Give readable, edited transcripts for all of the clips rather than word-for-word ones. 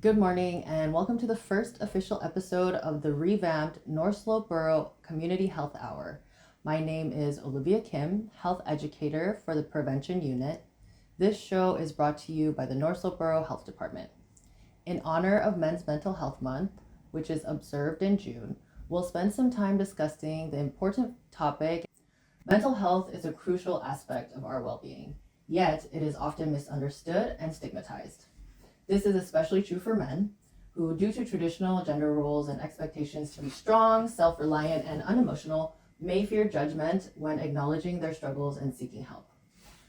Good morning and welcome to the first official episode of the revamped North Slope Borough Community Health Hour. My name is Olivia Kim, health educator for the Prevention Unit. This show is brought to you by the North Slope Borough Health Department. In honor of Men's Mental Health Month, which is observed in June, we'll spend some time discussing the important topic. Mental health is a crucial aspect of our well-being, yet it is often misunderstood and stigmatized. This is especially true for men, who, due to traditional gender roles and expectations to be strong, self-reliant, and unemotional, may fear judgment when acknowledging their struggles and seeking help.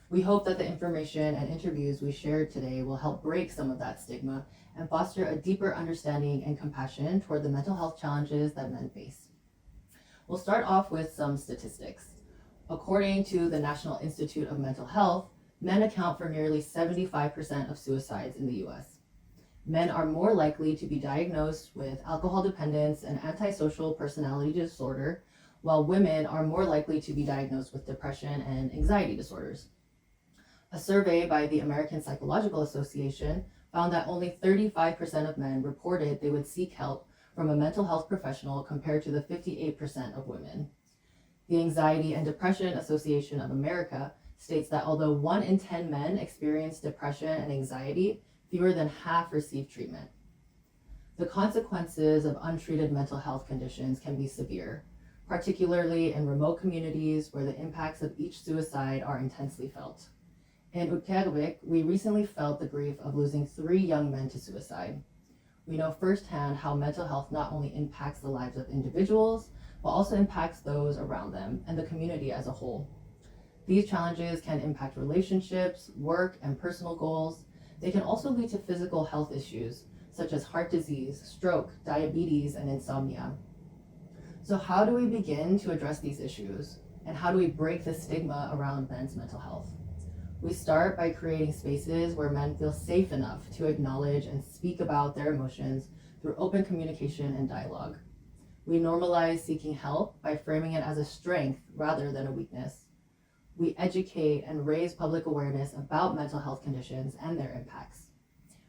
We hope that the information and interviews we shared today will help break some of that stigma and foster a deeper understanding and compassion toward the mental health challenges that men face. We'll start off with some statistics. According to the National Institute of Mental Health, men account for nearly 75% of suicides in the US. Men are more likely to be diagnosed with alcohol dependence and antisocial personality disorder, while women are more likely to be diagnosed with depression and anxiety disorders. A survey by the American Psychological Association found that only 35% of men reported they would seek help from a mental health professional compared to the 58% of women. The Anxiety and Depression Association of America states that although 1 in 10 men experience depression and anxiety, fewer than half receive treatment. The consequences of untreated mental health conditions can be severe, particularly in remote communities where the impacts of each suicide are intensely felt. In Avaiyak, we recently felt the grief of losing 3 young men to suicide. We know firsthand how mental health not only impacts the lives of individuals, but also impacts those around them and the community as a whole. These challenges can impact relationships, work, and personal goals. They can also lead to physical health issues, such as heart disease, stroke, diabetes, and insomnia. So how do we begin to address these issues? And how do we break the stigma around men's mental health? We start by creating spaces where men feel safe enough to acknowledge and speak about their emotions through open communication and dialogue. We normalize seeking help by framing it as a strength rather than a weakness. We educate and raise public awareness about mental health conditions and their impacts.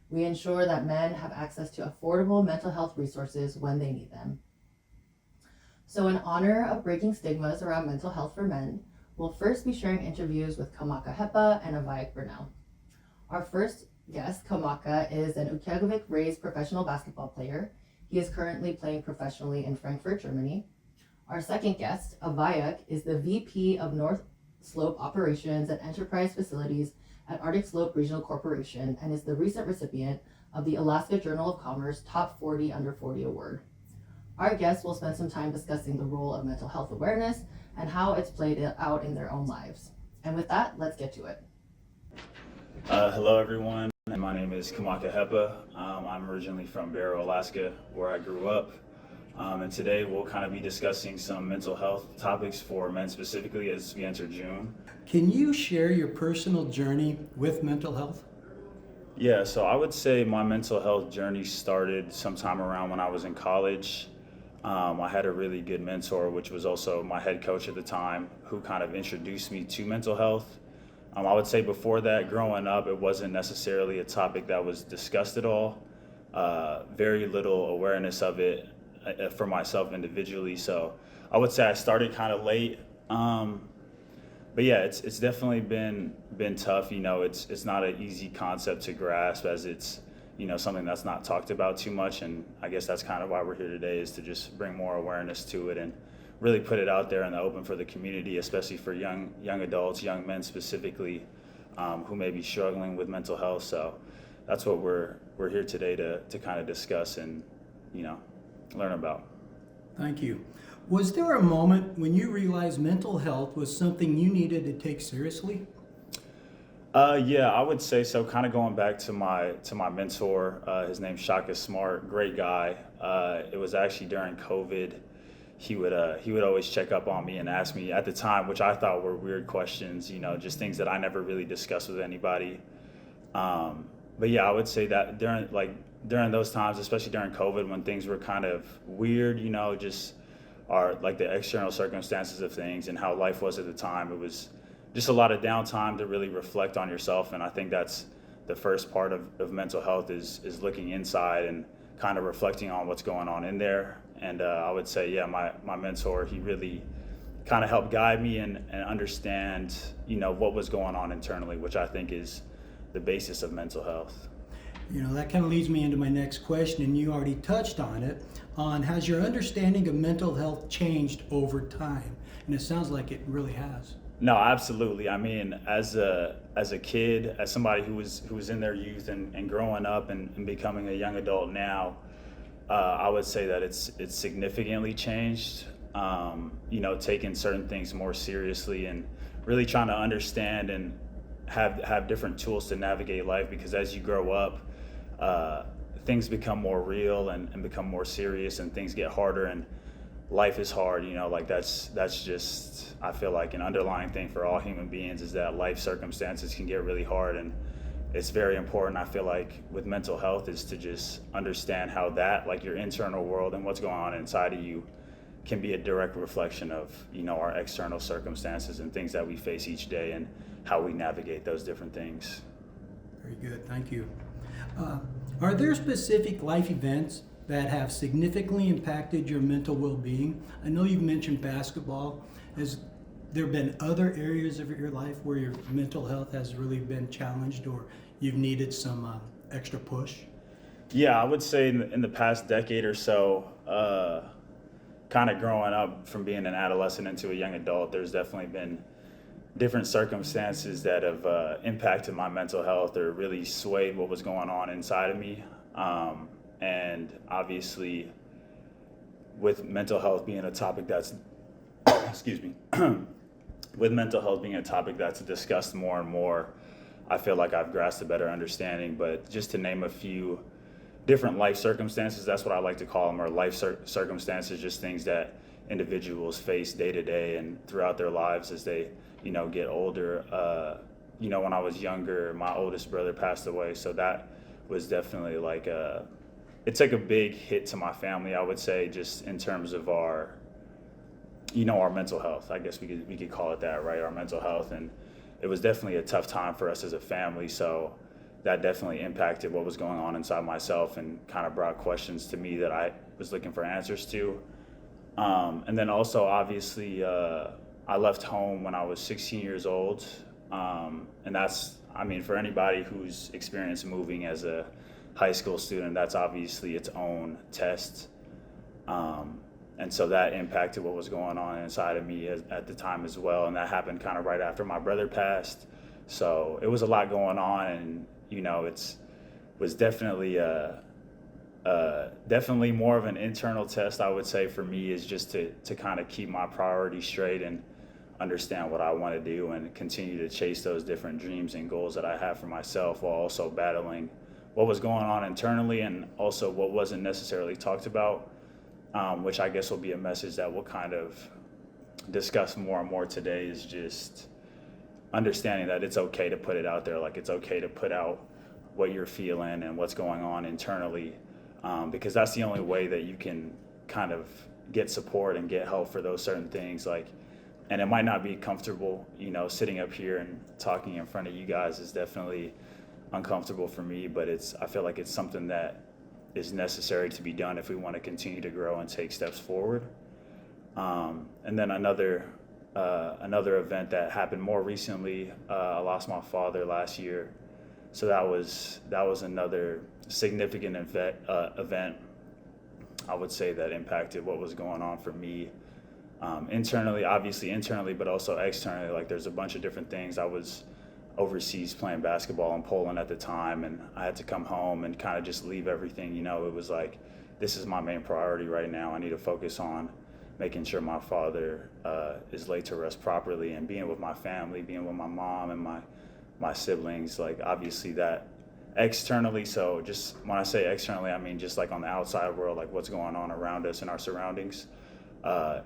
We ensure that men have access to affordable mental health resources when they need them. So in honor of breaking stigmas around mental health for men, we'll first be sharing interviews with Kamaka Hepa and Avaiyak Burnell. Our first guest, Kamaka, is an Avaiyak-raised professional basketball player. He is currently playing professionally in Frankfurt, Germany. Our second guest, Avaiyak, is the VP of North Slope Operations and Enterprise Facilities at Arctic Slope Regional Corporation and is the recent recipient of the Alaska Journal of Commerce Top 40 Under 40 Award. Our guests will spend some time discussing the role of mental health awareness and how it's played out in their own lives. And with that, let's get to it. Hello everyone, my name is Kamaka Hepa. I'm originally from Borough, Alaska, where I grew up. And today we'll kind of be discussing some mental health topics for men specifically as we enter June. Can you share your personal journey with mental health? Yeah, so I would say my mental health journey started sometime around when I was in college. I had a really good mentor, which was also my head coach at the time, who kind of introduced me to mental health. I would say before that, growing up, it wasn't necessarily a topic that was discussed at all. Very little awareness of it for myself individually. So I would say I started kind of late. But yeah, it's definitely been tough. You know, it's not an easy concept to grasp, as it's, you know, something that's not talked about too much. And I guess that's kind of why we're here today, is to just bring more awareness to it and really put it out there in the open for the community, especially for young adults, young men specifically, who may be struggling with mental health. So that's what we're here today to kind of discuss and, you know, learn about. Thank you. Was there a moment when you realized mental health was something you needed to take seriously? Yeah, I would say so. Kind of going back to my mentor, his name's Shaka Smart, great guy. It was actually during COVID. He would always check up on me and ask me at the time, which I thought were weird questions, you know, just things that I never really discussed with anybody. But yeah, I would say that during those times, especially during COVID, when things were kind of weird, you know, just are like the external circumstances of things and how life was at the time, it was just a lot of downtime to really reflect on yourself. And I think that's the first part of mental health is looking inside and kind of reflecting on what's going on in there. And I would say, yeah, my mentor, he really kind of helped guide me and understand, what was going on internally, which I think is the basis of mental health. That kind of leads me into my next question, and you already touched on it, has your understanding of mental health changed over time? And it sounds like it really has. No, absolutely. I mean, as a kid, as somebody who was in their youth and growing up and becoming a young adult now, I would say that it's significantly changed. Taking certain things more seriously and really trying to understand and have different tools to navigate life, because as you grow up, things become more real and become more serious, and things get harder, and life is hard. That's just, I feel like, an underlying thing for all human beings, is that life circumstances can get really hard, and it's very important, I feel like, with mental health, is to just understand how that, like your internal world and what's going on inside of you, can be a direct reflection of our external circumstances and things that we face each day, and how we navigate those different things. Very good, thank you. Are there specific life events that have significantly impacted your mental well-being? I know you've mentioned basketball. Has there been other areas of your life where your mental health has really been challenged, or you've needed some extra push? Yeah, I would say in the past decade or so, kind of growing up from being an adolescent into a young adult, there's definitely been different circumstances that have impacted my mental health or really swayed what was going on inside of me. And obviously, with mental health being a topic that's, excuse me, with mental health being a topic that's discussed more and more, I feel like I've grasped a better understanding. But just to name a few different life circumstances, that's what I like to call them, or life circumstances, just things that individuals face day to day and throughout their lives as they get older. When I was younger, my oldest brother passed away, so that was definitely it took a big hit to my family, I would say, just in terms of our mental health. I guess we could call it that, right? Our mental health, and it was definitely a tough time for us as a family. So that definitely impacted what was going on inside myself and kind of brought questions to me that I was looking for answers to. And then also, obviously, I left home when I was 16 years old. And that's, for anybody who's experienced moving as a high school student, that's obviously its own test. And so that impacted what was going on inside of me at the time as well. And that happened kind of right after my brother passed. So it was a lot going on, and, was definitely definitely more of an internal test, I would say, for me, is just to kind of keep my priorities straight and understand what I want to do and continue to chase those different dreams and goals that I have for myself, while also battling what was going on internally and also what wasn't necessarily talked about, which I guess will be a message that we'll kind of discuss more and more today, is just understanding that it's okay to put it out there. Like, it's okay to put out what you're feeling and what's going on internally, because that's the only way that you can kind of get support and get help for those certain things. And it might not be comfortable, sitting up here and talking in front of you guys is definitely uncomfortable for me, but I feel like it's something that is necessary to be done if we want to continue to grow and take steps forward. And then another event that happened more recently, I lost my father last year. So that was another significant event, I would say, that impacted what was going on for me. Internally, but also externally. Like, there's a bunch of different things. I was overseas playing basketball in Poland at the time, and I had to come home and kind of just leave everything. It was like, this is my main priority right now. I need to focus on making sure my father is laid to rest properly, and being with my family, being with my mom and my siblings. Like, obviously that externally. So just when I say externally, I mean just like on the outside world, like what's going on around us and our surroundings.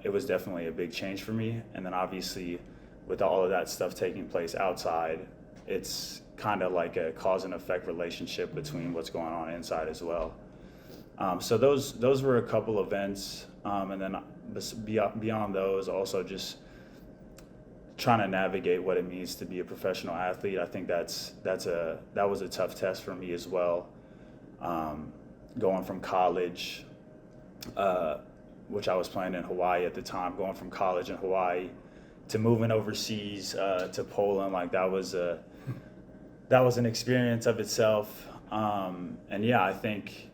It was definitely a big change for me. And then obviously with all of that stuff taking place outside, it's kind of like a cause and effect relationship between what's going on inside as well. So those were a couple events. And then beyond those, also just trying to navigate what it means to be a professional athlete. I think that was a tough test for me as well. Going from college, which I was playing in Hawaii at the time, going from college in Hawaii to moving overseas to Poland, like that was an experience of itself. And yeah, I think,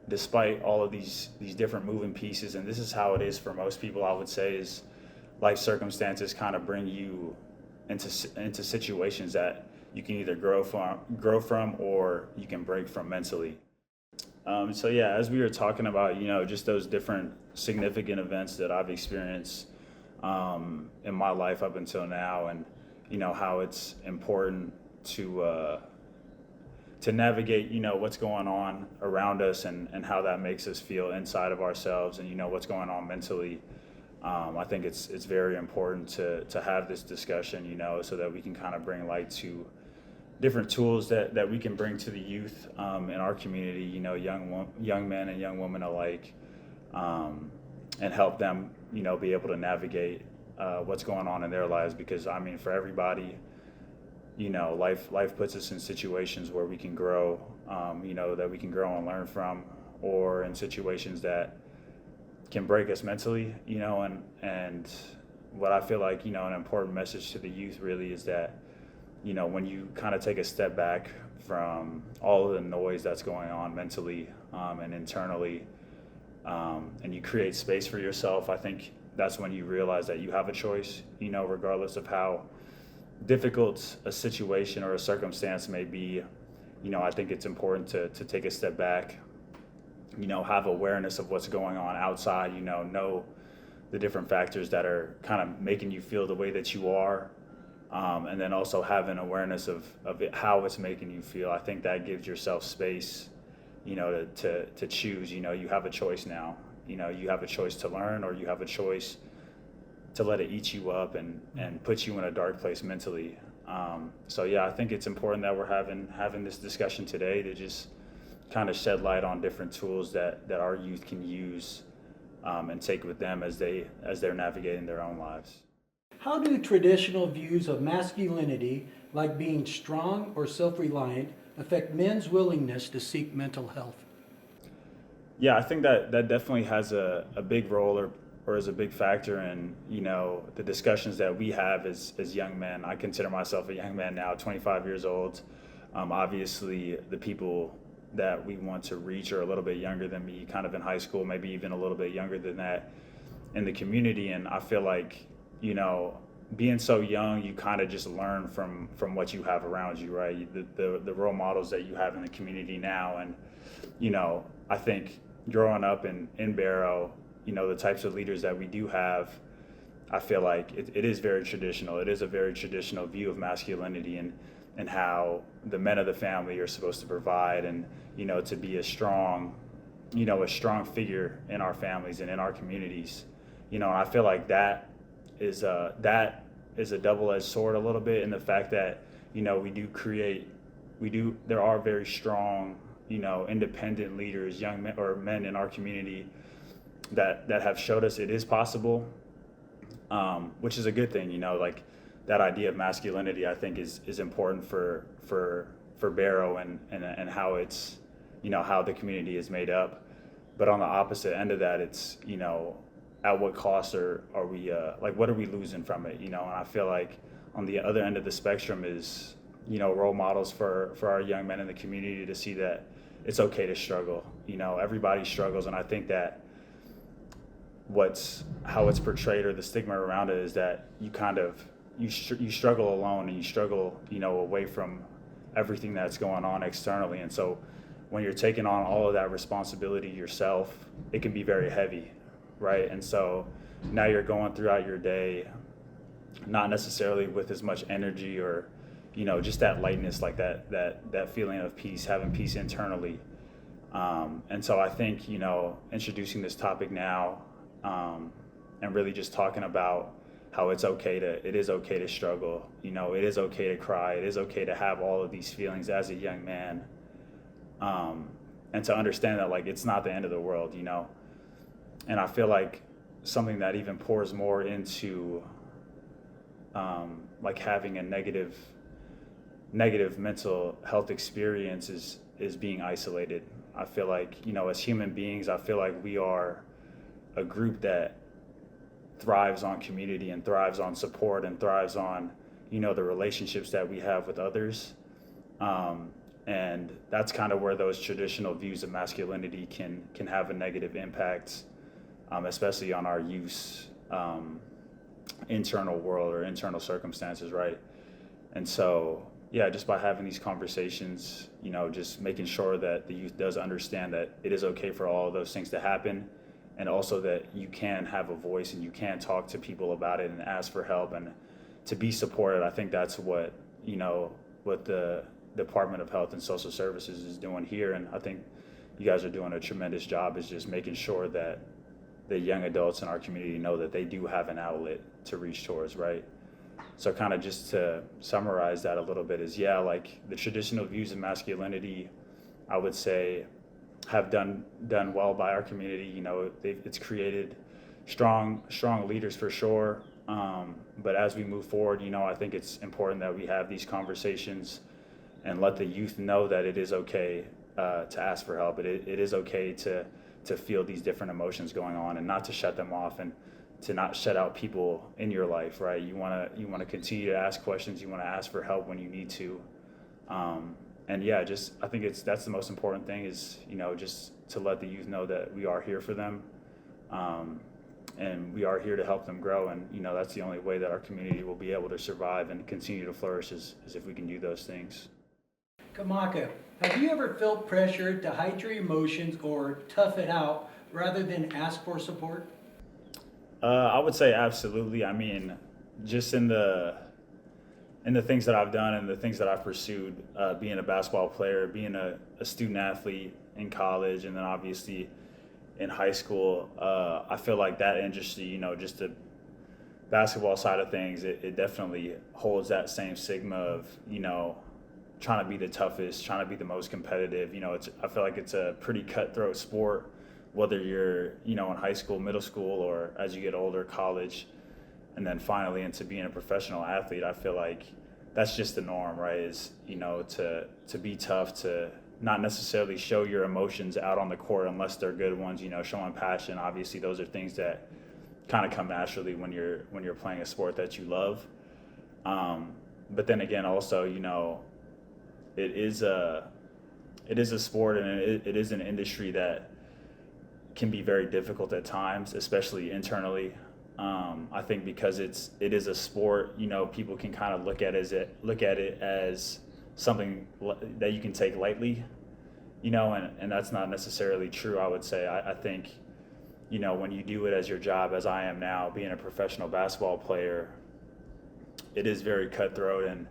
despite all of these different moving pieces, and this is how it is for most people, I would say, is life circumstances kind of bring you into situations that you can either grow from or you can break from mentally. So yeah, as we were talking about, just those different significant events that I've experienced in my life up until now, and how it's important to navigate what's going on around us, and how that makes us feel inside of ourselves, and what's going on mentally. I think it's very important to have this discussion, so that we can kind of bring light to different tools that we can bring to the youth in our community, young men and young women alike, and help them, be able to navigate what's going on in their lives. Because I mean, for everybody, life puts us in situations where we can grow, that we can grow and learn from, or in situations that can break us mentally, and what I feel like, an important message to the youth really is that, when you kind of take a step back from all of the noise that's going on mentally and internally, and you create space for yourself, I think that's when you realize that you have a choice, regardless of how difficult a situation or a circumstance may be. I think it's important to take a step back, have awareness of what's going on outside, know the different factors that are kind of making you feel the way that you are. And then also have an awareness of how it's making you feel. I think that gives yourself space, to choose. You have a choice now. You have a choice to learn, or you have a choice to let it eat you up and put you in a dark place mentally. So yeah, I think it's important that we're having this discussion today to just kind of shed light on different tools that our youth can use and take with them as they're navigating their own lives. How do traditional views of masculinity, like being strong or self-reliant, affect men's willingness to seek mental health? Yeah, I think that definitely has a big role or is a big factor in, the discussions that we have as young men. I consider myself a young man now, 25 years old. Obviously, the people that we want to reach are a little bit younger than me, kind of in high school, maybe even a little bit younger than that in the community. And I feel like, being so young, you kind of just learn from what you have around you, right? The role models that you have in the community now. And, I think growing up in Borough, the types of leaders that we do have, I feel like it is very traditional. It is a very traditional view of masculinity and how the men of the family are supposed to provide and, to be a strong figure in our families and in our communities. And I feel like that is a double-edged sword a little bit, in the fact that, there are very strong, independent leaders, young men or men in our community that have showed us it is possible, which is a good thing. Like that idea of masculinity, I think is important for Borough and how it's, how the community is made up. But on the opposite end of that, it's, at what cost are we, what are we losing from it? And I feel like on the other end of the spectrum is, role models for our young men in the community to see that it's okay to struggle. Everybody struggles. And I think that how it's portrayed, or the stigma around it, is that you struggle alone, and you struggle, away from everything that's going on externally. And so when you're taking on all of that responsibility yourself, it can be very heavy. Right. And so now you're going throughout your day, not necessarily with as much energy or, just that lightness, like that feeling of peace, having peace internally. And so I think, introducing this topic now and really just talking about how it is okay to struggle. It is okay to cry. It is okay to have all of these feelings as a young man. And to understand that, like, it's not the end of the world, And I feel like something that even pours more into like having a negative mental health experience is being isolated. I feel like, as human beings, I feel like we are a group that thrives on community and thrives on support and thrives on, the relationships that we have with others. And that's kind of where those traditional views of masculinity can have a negative impact, especially on our youth's internal world or internal circumstances, right? And so, yeah, just by having these conversations, just making sure that the youth does understand that it is okay for all of those things to happen, and also that you can have a voice and you can talk to people about it and ask for help and to be supported. I think that's what the Department of Health and Social Services is doing here, and I think you guys are doing a tremendous job, is just making sure that the young adults in our community know that they do have an outlet to reach towards, right? So kind of just to summarize that a little bit is, yeah, like the traditional views of masculinity, I would say, have done well by our community. It's created strong leaders for sure. But as we move forward, I think it's important that we have these conversations and let the youth know that it is okay to ask for help. It is okay to feel these different emotions going on, and not to shut them off, and to not shut out people in your life, right? You want to continue to ask questions. You want to ask for help when you need to. And yeah, I think that's the most important thing is, just to let the youth know that we are here for them. And we are here to help them grow. And, that's the only way that our community will be able to survive and continue to flourish is if we can do those things. Kamaka, have you ever felt pressure to hide your emotions or tough it out rather than ask for support? I would say absolutely. I mean, just in the things that I've done and the things that I've pursued, being a basketball player, being a student athlete in college, and then obviously in high school, I feel like that industry, just the basketball side of things, it definitely holds that same stigma of, trying to be the toughest, trying to be the most competitive. I feel like it's a pretty cutthroat sport, whether you're, in high school, middle school, or as you get older, college, and then finally into being a professional athlete. I feel like that's just the norm, right? Is, to be tough, to not necessarily show your emotions out on the court unless they're good ones, showing passion. Obviously, those are things that kind of come naturally when you're playing a sport that you love. But then again, also, it is a sport, and it is an industry that can be very difficult at times, especially internally. I think because it is a sport, people can kind of look at it as something that you can take lightly, and that's not necessarily true. I would say I think, when you do it as your job, as I am now, being a professional basketball player, it is very cutthroat, and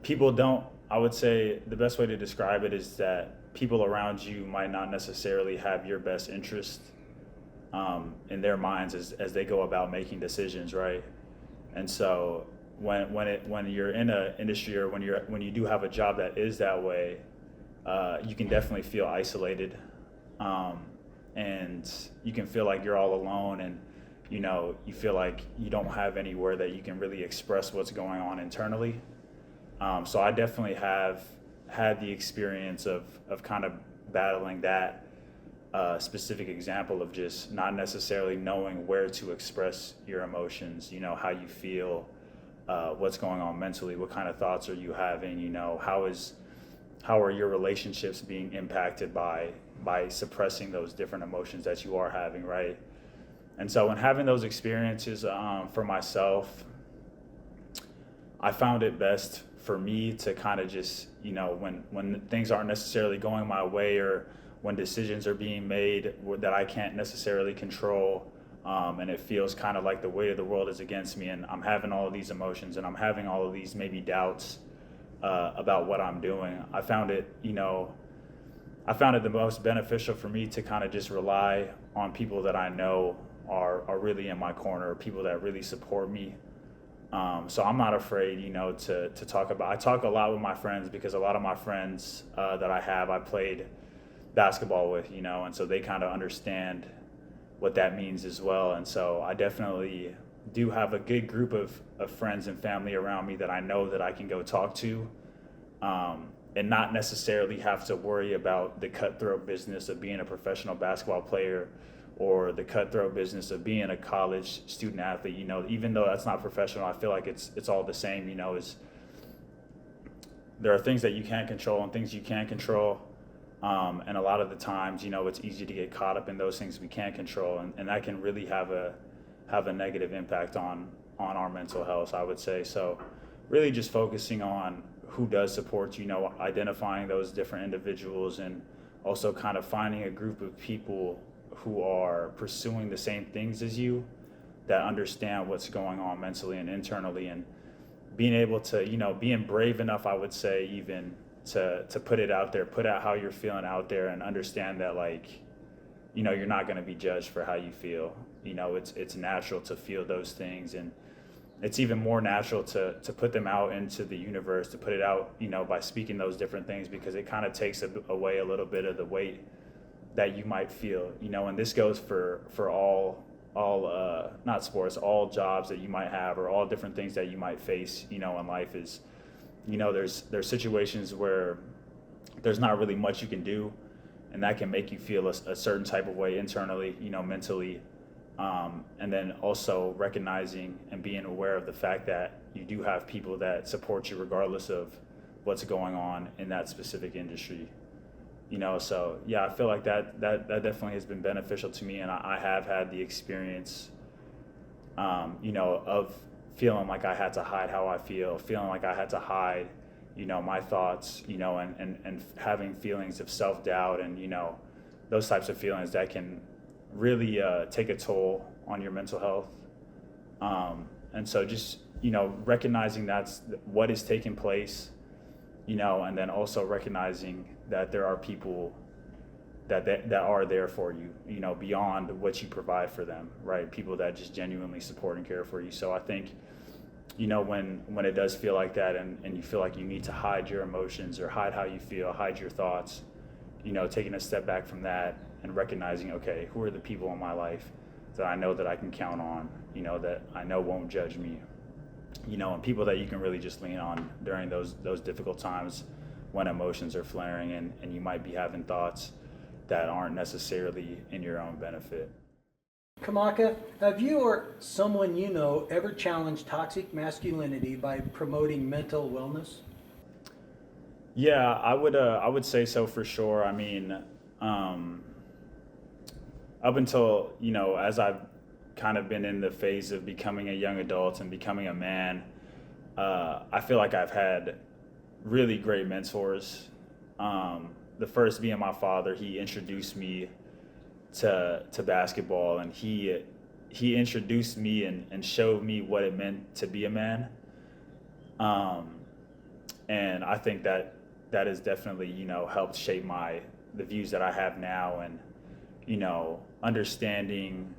people don't. I would say the best way to describe it is that people around you might not necessarily have your best interest in their minds as they go about making decisions, right? And so when you're in an industry, or when you do have a job that is that way, you can definitely feel isolated, and you can feel like you're all alone, and you feel like you don't have anywhere that you can really express what's going on internally. So I definitely have had the experience of kind of battling that specific example of just not necessarily knowing where to express your emotions, how you feel, what's going on mentally, what kind of thoughts are you having, how are your relationships being impacted by suppressing those different emotions that you are having, right? And so when having those experiences for myself, I found it best for me to kind of just, when things aren't necessarily going my way, or when decisions are being made that I can't necessarily control, and it feels kind of like the weight of the world is against me, and I'm having all of these emotions, and I'm having all of these maybe doubts about what I'm doing. I found it the most beneficial for me to kind of just rely on people that I know are really in my corner, people that really support me. So I'm not afraid, to talk about. I talk a lot with my friends, because a lot of my friends that I played basketball with, and so they kind of understand what that means as well. And so I definitely do have a good group of friends and family around me that I know that I can go talk to, and not necessarily have to worry about the cutthroat business of being a professional basketball player or the cutthroat business of being a college student athlete. Even though that's not professional, I feel like it's all the same. Is there are things that you can't control and things you can control. And a lot of the times, it's easy to get caught up in those things we can't control, and that can really have a negative impact on our mental health, I would say. So really just focusing on who does support you, identifying those different individuals, and also kind of finding a group of people who are pursuing the same things as you, that understand what's going on mentally and internally, and being able to, being brave enough, I would say, even to put it out there, put out how you're feeling out there, and understand that, like, you're not going to be judged for how you feel. It's natural to feel those things, and it's even more natural to put them out into the universe, to put it out, by speaking those different things, because it kind of takes away a little bit of the weight that you might feel, and this goes for all not sports, all jobs that you might have, or all different things that you might face, in life. Is, there's situations where there's not really much you can do, and that can make you feel a certain type of way internally, mentally. And then also recognizing and being aware of the fact that you do have people that support you regardless of what's going on in that specific industry. So yeah, I feel like that definitely has been beneficial to me, and I have had the experience, of feeling like I had to hide how I feel, feeling like I had to hide, my thoughts, and having feelings of self-doubt, and, those types of feelings that can really take a toll on your mental health. And so just, recognizing that's what is taking place, and then also recognizing that there are people that are there for you, beyond what you provide for them, right? People that just genuinely support and care for you. So I think, when it does feel like that, and you feel like you need to hide your emotions or hide how you feel, hide your thoughts, taking a step back from that and recognizing, okay, who are the people in my life that I know that I can count on, that I know won't judge me, and people that you can really just lean on during those difficult times when emotions are flaring, and you might be having thoughts that aren't necessarily in your own benefit. Kamaka, have you or someone you know ever challenged toxic masculinity by promoting mental wellness? Yeah, I would say so, for sure. I mean, up until, as I've kind of been in the phase of becoming a young adult and becoming a man, I feel like I've had really great mentors. The first being my father. He introduced me to basketball, and he introduced me and showed me what it meant to be a man. And I think that has definitely, helped shape the views that I have now, and, understanding.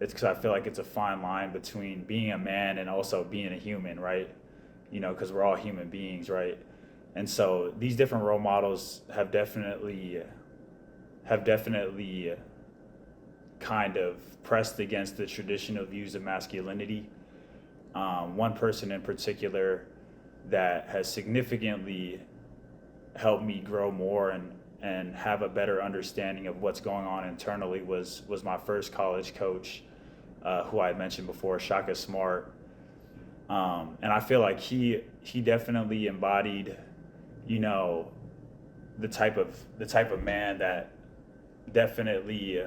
It's because I feel like it's a fine line between being a man and also being a human, right? Because we're all human beings, right? And so these different role models have definitely kind of pressed against the traditional views of masculinity. One person in particular that has significantly helped me grow more and have a better understanding of what's going on internally was my first college coach, who I had mentioned before, Shaka Smart. And I feel like he definitely embodied, the type of man that definitely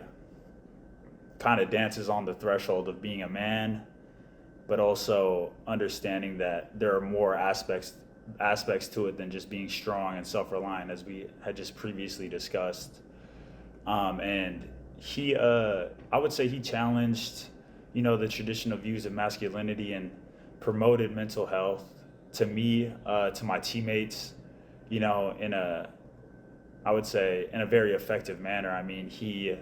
kind of dances on the threshold of being a man, but also understanding that there are more aspects to it than just being strong and self-reliant, as we had just previously discussed. And he, I would say he challenged, the traditional views of masculinity and promoted mental health to me, to my teammates, I would say in a very effective manner. I mean, he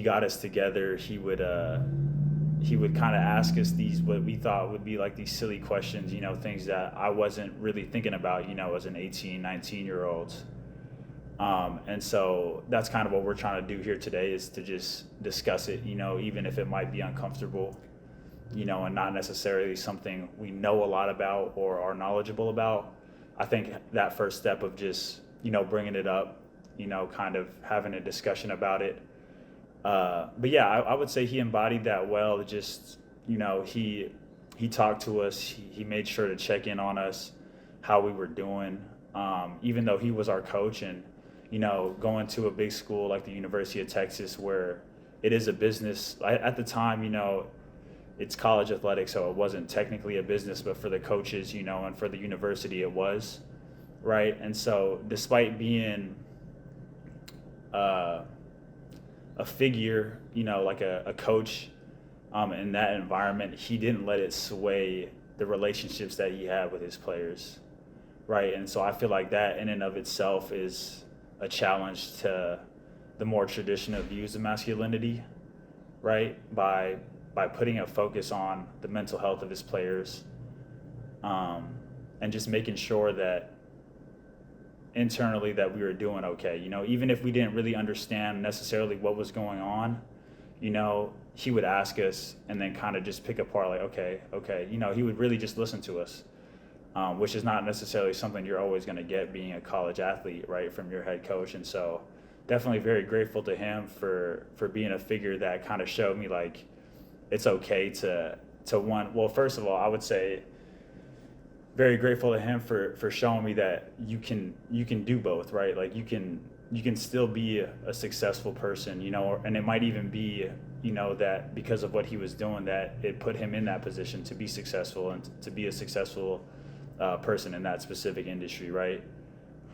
got us together. He would kind of ask us these, what we thought would be like these silly questions, things that I wasn't really thinking about, as an 18, 19-year-old. And so that's kind of what we're trying to do here today, is to just discuss it, even if it might be uncomfortable, and not necessarily something we know a lot about or are knowledgeable about. I think that first step of just, bringing it up, kind of having a discussion about it. But yeah, I would say he embodied that well. Just, he talked to us. He made sure to check in on us, how we were doing, even though he was our coach. And, going to a big school like the University of Texas, where it is a business. At the time, it's college athletics, so it wasn't technically a business, but for the coaches, and for the university, it was, right? And so despite being a figure, like a coach in that environment, he didn't let it sway the relationships that he had with his players, right? And so I feel like that in and of itself is a challenge to the more traditional views of masculinity, right? By putting a focus on the mental health of his players, and just making sure that internally that we were doing okay. Even if we didn't really understand necessarily what was going on, he would ask us and then kind of just pick apart like, okay. He would really just listen to us, which is not necessarily something you're always going to get being a college athlete, right, from your head coach. And so definitely very grateful to him for being a figure that kind of showed me like, it's okay to first of all, I would say very grateful to him for showing me that you can do both, right? Like you can still be a successful person, and it might even be, that because of what he was doing, that it put him in that position to be successful and to be a successful person in that specific industry, right?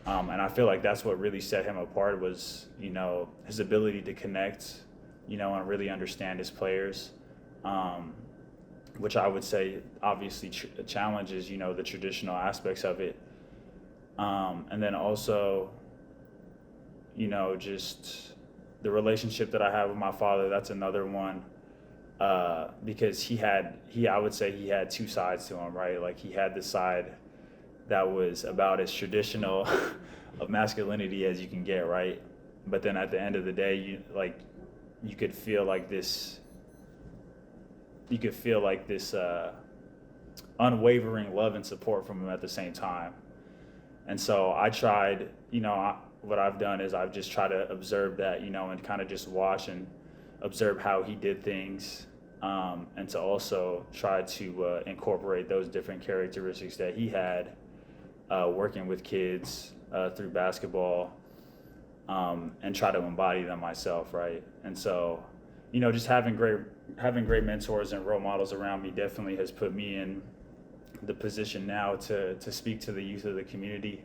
And I feel like that's what really set him apart was, his ability to connect, and really understand his players. Which I would say obviously challenges, the traditional aspects of it. And then also, just the relationship that I have with my father, that's another one. Because I would say he had two sides to him, right? Like he had the side that was about as traditional of masculinity as you can get, right? But then at the end of the day, you could feel like this unwavering love and support from him at the same time. And so I tried, what I've done is I've just tried to observe that, and kind of just watch and observe how he did things, and to also try to incorporate those different characteristics that he had working with kids through basketball, and try to embody them myself, right? And so, just having great mentors and role models around me definitely has put me in the position now to speak to the youth of the community,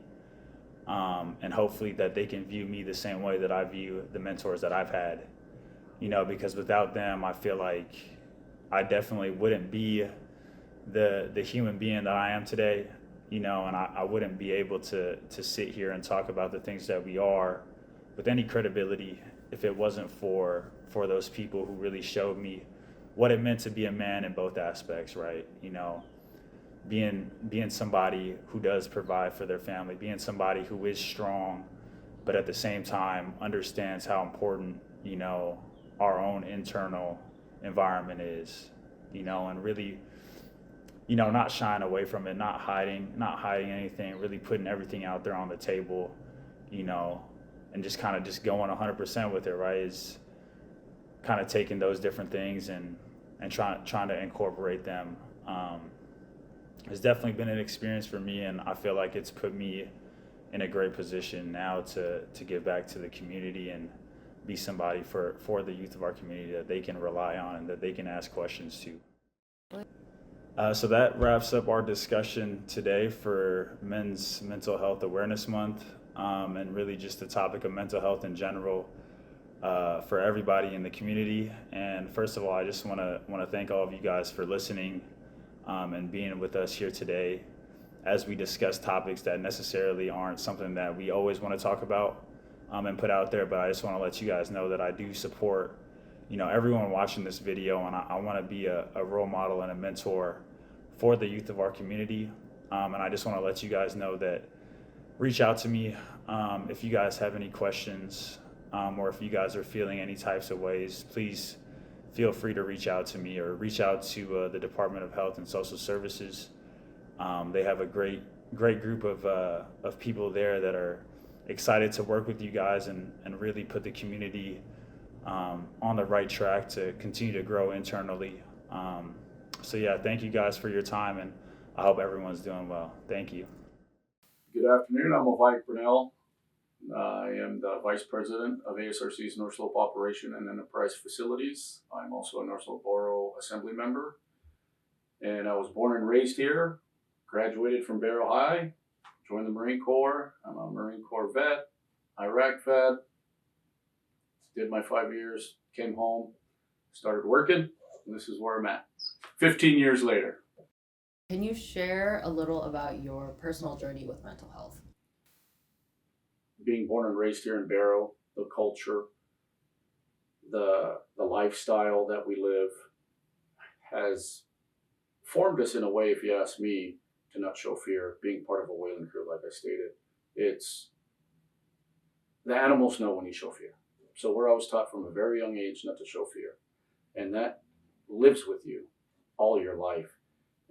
and hopefully that they can view me the same way that I view the mentors that I've had, because without them, I feel like I definitely wouldn't be the human being that I am today, and I wouldn't be able to sit here and talk about the things that we are with any credibility if it wasn't for those people who really showed me what it meant to be a man in both aspects, right? Being somebody who does provide for their family, being somebody who is strong, but at the same time understands how important, our own internal environment is, and really, not shying away from it, not hiding anything, really putting everything out there on the table, and just kind of just going 100% with it, right? Is kind of taking those different things and trying to incorporate them. It's definitely been an experience for me, and I feel like it's put me in a great position now to give back to the community and be somebody for the youth of our community that they can rely on and that they can ask questions to. So that wraps up our discussion today for Men's Mental Health Awareness Month, and really just the topic of mental health in general for everybody in the community. And first of all, I just want to thank all of you guys for listening and being with us here today as we discuss topics that necessarily aren't something that we always want to talk about and put out there. But I just want to let you guys know that I do support, everyone watching this video, and I want to be a role model and a mentor for the youth of our community. And I just want to let you guys know that reach out to me if you guys have any questions, or if you guys are feeling any types of ways. Please feel free to reach out to me or reach out to the Department of Health and Social Services. They have a great group of people there that are excited to work with you guys and really put the community on the right track to continue to grow internally. So yeah, thank you guys for your time, and I hope everyone's doing well. Thank you. Good afternoon. I'm Avaiyak Burnell. I am the Vice President of ASRC's North Slope Operation and Enterprise Facilities. I'm also a North Slope Borough Assembly member. And I was born and raised here, graduated from Borough High, joined the Marine Corps. I'm a Marine Corps vet, Iraq vet, did my 5 years, came home, started working, and this is where I'm at, 15 years later. Can you share a little about your personal journey with mental health? Being born and raised here in Borough, the culture, the lifestyle that we live has formed us in a way, if you ask me, to not show fear. Being part of a whaling crew, like I stated, it's the animals know when you show fear. So we're always taught from a very young age not to show fear. And that lives with you all your life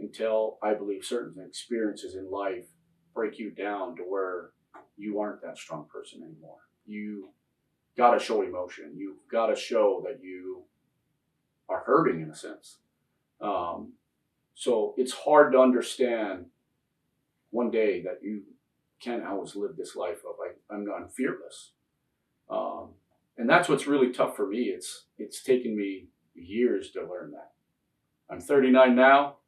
until, I believe, certain experiences in life break you down to where you aren't that strong person anymore. You got to show emotion. You've got to show that you are hurting in a sense. So it's hard to understand one day that you can't always live this life of I'm fearless. And that's what's really tough for me. It's taken me years to learn that. I'm 39 now,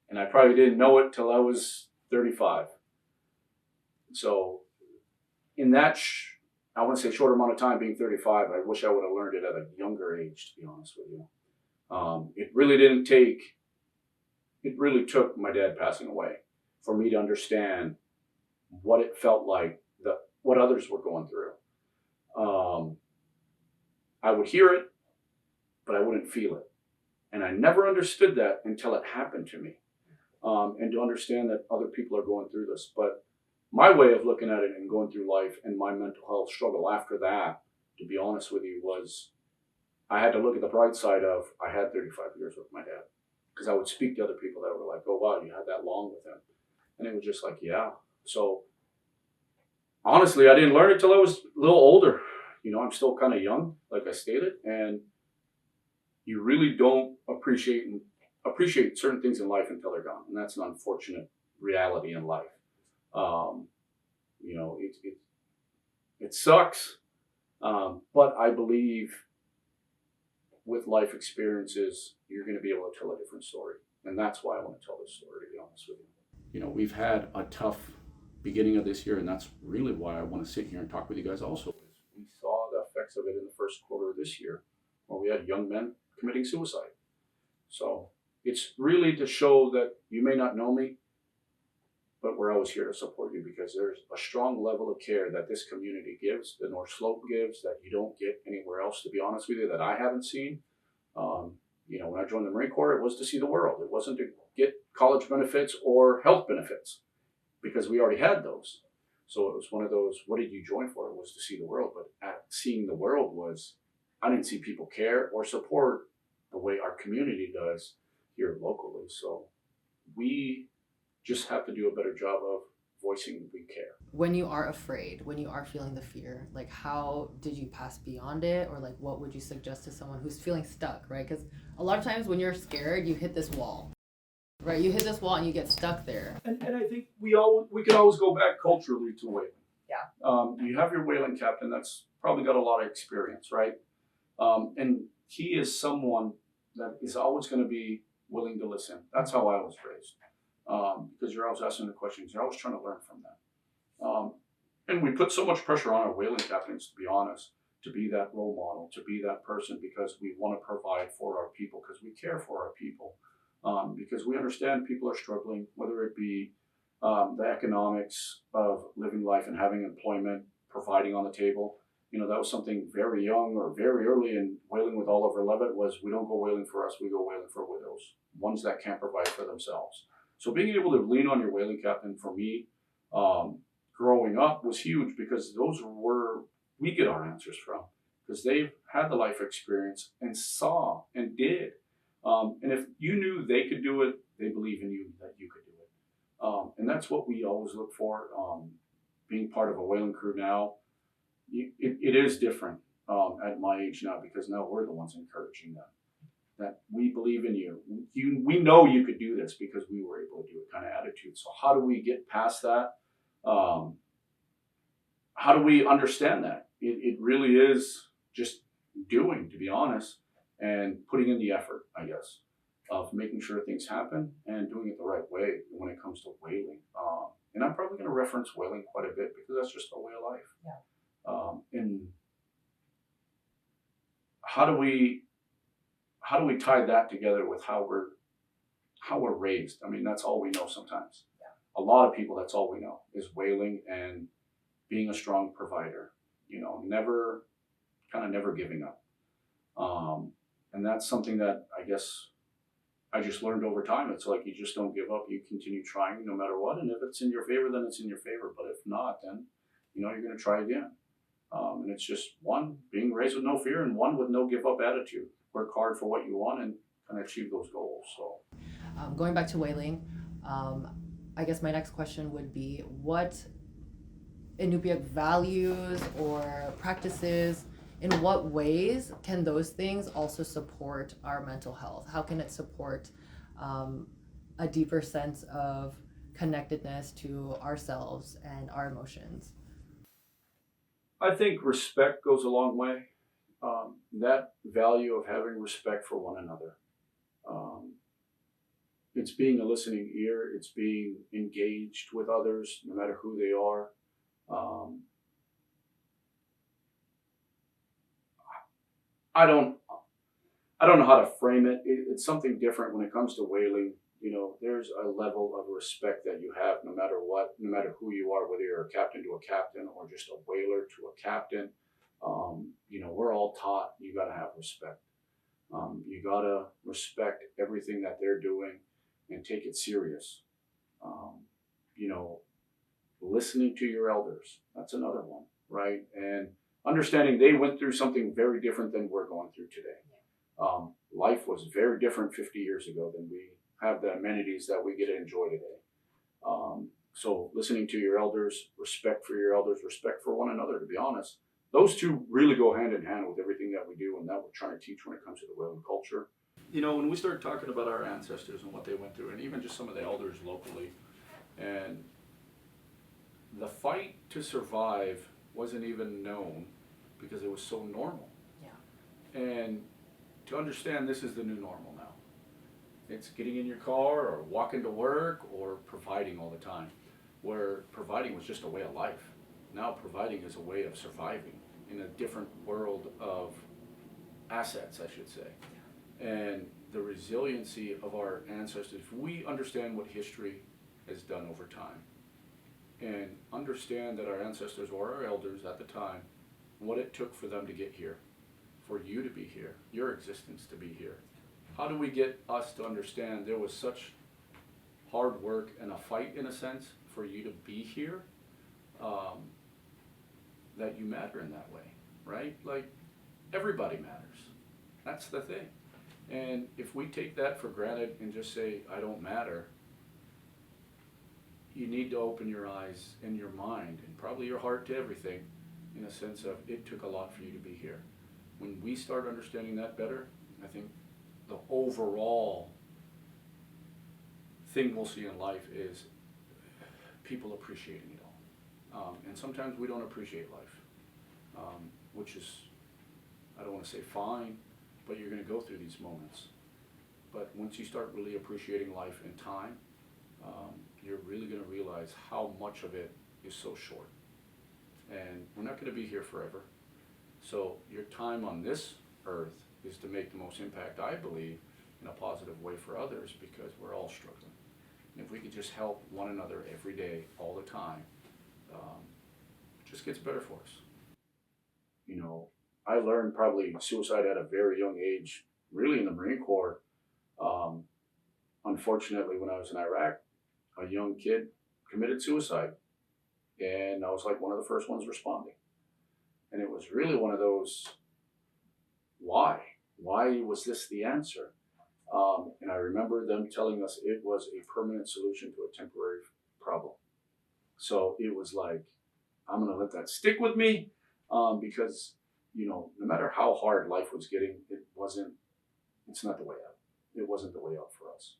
and I probably didn't know it till I was 35. So in that, I want to say short amount of time, being 35, I wish I would have learned it at a younger age, to be honest with you. It really took my dad passing away for me to understand what it felt like, what others were going through. I would hear it, but I wouldn't feel it. And I never understood that until it happened to me. And to understand that other people are going through this. But my way of looking at it and going through life and my mental health struggle after that, to be honest with you, was I had to look at the bright side of I had 35 years with my dad. Because I would speak to other people that were like, oh, wow, you had that long with him. And it was just like, yeah. So honestly, I didn't learn it till I was a little older. You know, I'm still kind of young, like I stated, and you really don't appreciate certain things in life until they're gone. And that's an unfortunate reality in life. You know, it sucks, but I believe with life experiences, you're going to be able to tell a different story. And that's why I want to tell this story, to be honest with you. You know, we've had a tough beginning of this year, and that's really why I want to sit here and talk with you guys also. We saw the effects of it in the first quarter of this year, where we had young men committing suicide. So it's really to show that you may not know me, but we're always here to support you because there's a strong level of care that this community gives, the North Slope gives, that you don't get anywhere else, to be honest with you, that I haven't seen. You know, when I joined the Marine Corps, it was to see the world. It wasn't to get college benefits or health benefits because we already had those. So it was one of those, what did you join for? It was to see the world. But at seeing the world was, I didn't see people care or support the way our community does here locally. So we just have to do a better job of voicing we care. When you are afraid, when you are feeling the fear, like how did you pass beyond it? Or like what would you suggest to someone who's feeling stuck, right? Because a lot of times when you're scared, you hit this wall, right? You hit this wall and you get stuck there. And I think we can always go back culturally to whaling. Yeah. You have your whaling captain that's probably got a lot of experience, right? And he is someone that is always going to be willing to listen. That's how I was raised. Because you're always asking the questions. You're always trying to learn from them. And we put so much pressure on our whaling captains, to be honest, to be that role model, to be that person, because we want to provide for our people, because we care for our people, because we understand people are struggling, whether it be the economics of living life and having employment, providing on the table. You know, that was something very young or very early in whaling with Oliver Levitt was, we don't go whaling for us, we go whaling for widows, ones that can't provide for themselves. So being able to lean on your whaling captain for me, growing up was huge because those were, we get our answers from. because they've had the life experience and saw and did. And if you knew they could do it, they believe in you that you could do it. And that's what we always look for. Being part of a whaling crew now, it is different at my age now, because now we're the ones encouraging them. That we believe in you. We know you could do this because we were able to do it kind of attitude. So how do we get past that? How do we understand that? It really is just doing, to be honest, and putting in the effort, I guess, of making sure things happen and doing it the right way when it comes to whaling. And I'm probably going to reference whaling quite a bit because that's just a way of life. Yeah. And how do we tie that together with how we're raised? I mean, that's all we know sometimes. Yeah. A lot of people, that's all we know is whaling and being a strong provider. Never giving up. And that's something that I guess I just learned over time. It's like you just don't give up. You continue trying no matter what. And if it's in your favor, then it's in your favor. But if not, then you're going to try again. And it's just one, being raised with no fear, and one with no give up attitude. Work hard for what you want and kind of achieve those goals. So, going back to whaling, I guess my next question would be, what Inupiaq values or practices, in what ways can those things also support our mental health? How can it support a deeper sense of connectedness to ourselves and our emotions? I think respect goes a long way. That value of having respect for one another. It's being a listening ear. It's being engaged with others, no matter who they are. I don't know how to frame it. It's something different when it comes to whaling. There's a level of respect that you have no matter what, no matter who you are, whether you're a captain to a captain or just a whaler to a captain. We're all taught you got to have respect. You got to respect everything that they're doing and take it serious. Listening to your elders, that's another one, right? And understanding they went through something very different than we're going through today. Life was very different 50 years ago than we have the amenities that we get to enjoy today. So listening to your elders, respect for your elders, respect for one another, to be honest. Those two really go hand in hand with everything that we do and that we're trying to teach when it comes to the whaling culture. When we start talking about our ancestors and what they went through, and even just some of the elders locally, and the fight to survive wasn't even known because it was so normal. Yeah. And to understand this is the new normal now. It's getting in your car or walking to work or providing all the time, where providing was just a way of life. Now providing is a way of surviving in a different world of assets, I should say. And the resiliency of our ancestors, if we understand what history has done over time and understand that our ancestors or our elders at the time, what it took for them to get here, for you to be here, your existence to be here. How do we get us to understand there was such hard work and a fight, in a sense, for you to be here, that you matter in that way, right? Like, everybody matters. That's the thing. And if we take that for granted and just say, I don't matter, you need to open your eyes and your mind and probably your heart to everything, in a sense of it took a lot for you to be here. When we start understanding that better, I think the overall thing we'll see in life is people appreciating it all. And sometimes we don't appreciate life, which is, I don't want to say fine, but you're going to go through these moments. But once you start really appreciating life and time, you're really going to realize how much of it is so short. And we're not going to be here forever. So your time on this earth is to make the most impact, I believe, in a positive way for others, because we're all struggling. And if we could just help one another every day, all the time, it just gets better for us. I learned probably suicide at a very young age, really in the Marine Corps. Unfortunately, when I was in Iraq, a young kid committed suicide. And I was like one of the first ones responding. And it was really one of those why was this the answer? And I remember them telling us it was a permanent solution to a temporary problem. So it was like, I'm going to let that stick with me, because, no matter how hard life was getting, it's not the way out. It wasn't the way out for us.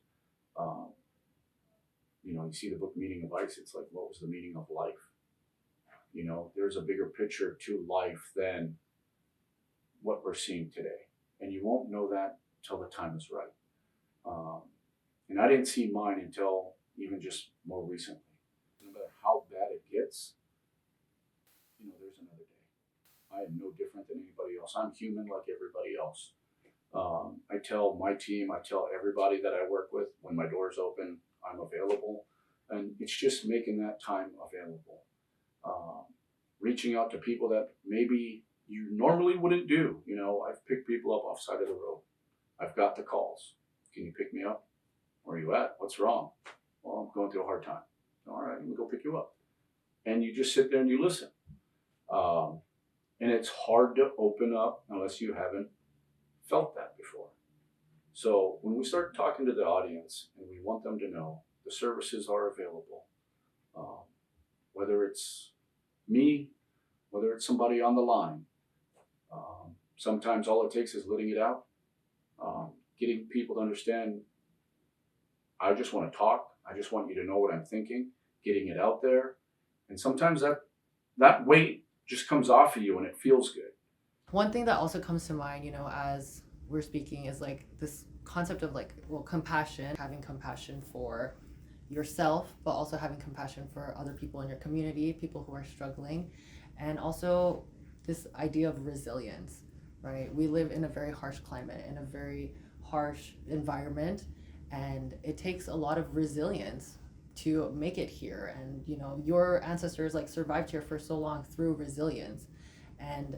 You see the book Meaning of Ice, it's like, what was the meaning of life? There's a bigger picture to life than what we're seeing today. And you won't know that till the time is right. And I didn't see mine until even just more recently. No matter how bad it gets, there's another day. I am no different than anybody else. I'm human like everybody else. I tell my team, I tell everybody that I work with, when my door's open, I'm available. And it's just making that time available. Reaching out to people that maybe you normally wouldn't do. I've picked people up off side of the road. I've got the calls. Can you pick me up? Where are you at? What's wrong? Well, I'm going through a hard time. All right, let me go pick you up. And you just sit there and you listen. And it's hard to open up unless you haven't felt that before. So when we start talking to the audience and we want them to know the services are available, whether it's me, whether it's somebody on the line, sometimes all it takes is letting it out, getting people to understand, I just want to talk. I just want you to know what I'm thinking, getting it out there. And sometimes that weight just comes off of you and it feels good. One thing that also comes to mind, as we're speaking, is like this concept of compassion, having compassion for yourself, but also having compassion for other people in your community, people who are struggling, and also this idea of resilience, right? We live in a very harsh climate, in a very harsh environment, and it takes a lot of resilience to make it here. And your ancestors survived here for so long through resilience. And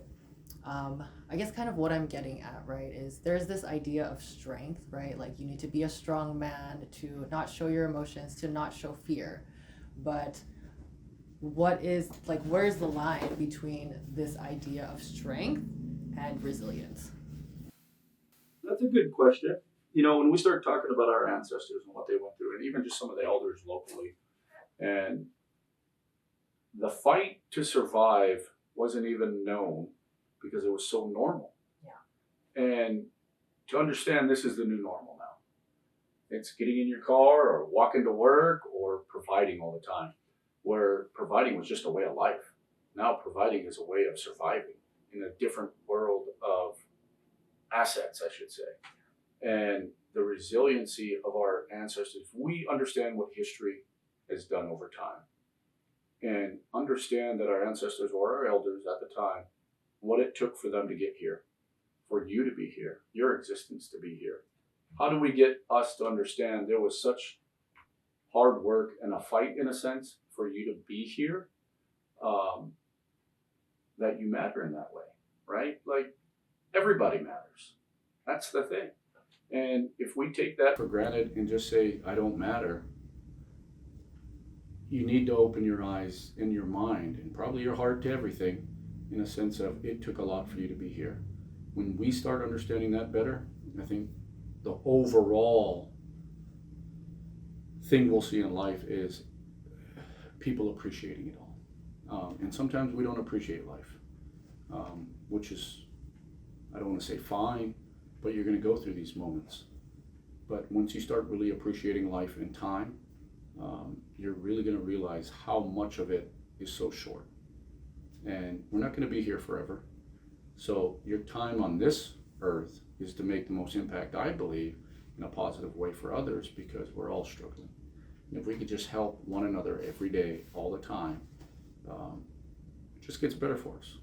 I guess kind of what I'm getting at, right, is there's this idea of strength, right? Like, you need to be a strong man to not show your emotions, to not show fear. But where's the line between this idea of strength and resilience? That's a good question. When we start talking about our ancestors and what they went through, and even just some of the elders locally, and the fight to survive wasn't even known because it was so normal. Yeah. And to understand this is the new normal now. It's getting in your car or walking to work or providing all the time, where providing was just a way of life. Now providing is a way of surviving in a different world of assets, I should say. And the resiliency of our ancestors, we understand what history has done over time, and understand that our ancestors or our elders at the time, what it took for them to get here, for you to be here, your existence to be here. How do we get us to understand there was such hard work and a fight, in a sense, for you to be here, that you matter in that way, right? Like, everybody matters. That's the thing. And if we take that for granted and just say, I don't matter, you need to open your eyes and your mind and probably your heart to everything, in a sense of it took a lot for you to be here. When we start understanding that better, I think the overall thing we'll see in life is people appreciating it all. And sometimes we don't appreciate life, which is, I don't want to say fine, but you're going to go through these moments. But once you start really appreciating life and time, you're really going to realize how much of it is so short. And we're not going to be here forever. So your time on this earth is to make the most impact, I believe, in a positive way for others, because we're all struggling. And if we could just help one another every day, all the time, it just gets better for us.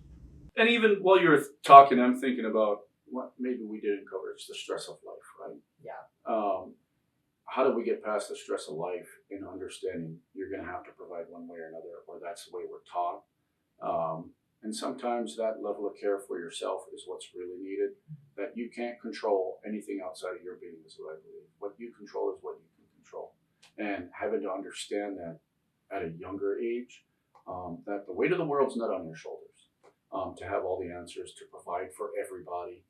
And even while you're talking, I'm thinking about what maybe we didn't cover. It's the stress of life, right? Yeah. How do we get past the stress of life in understanding you're going to have to provide one way or another, or that's the way we're taught? And sometimes that level of care for yourself is what's really needed, that you can't control anything outside of your being, is what I believe. What you control is what you can control. And having to understand that at a younger age, that the weight of the world's not on your shoulders, to have all the answers, to provide for everybody.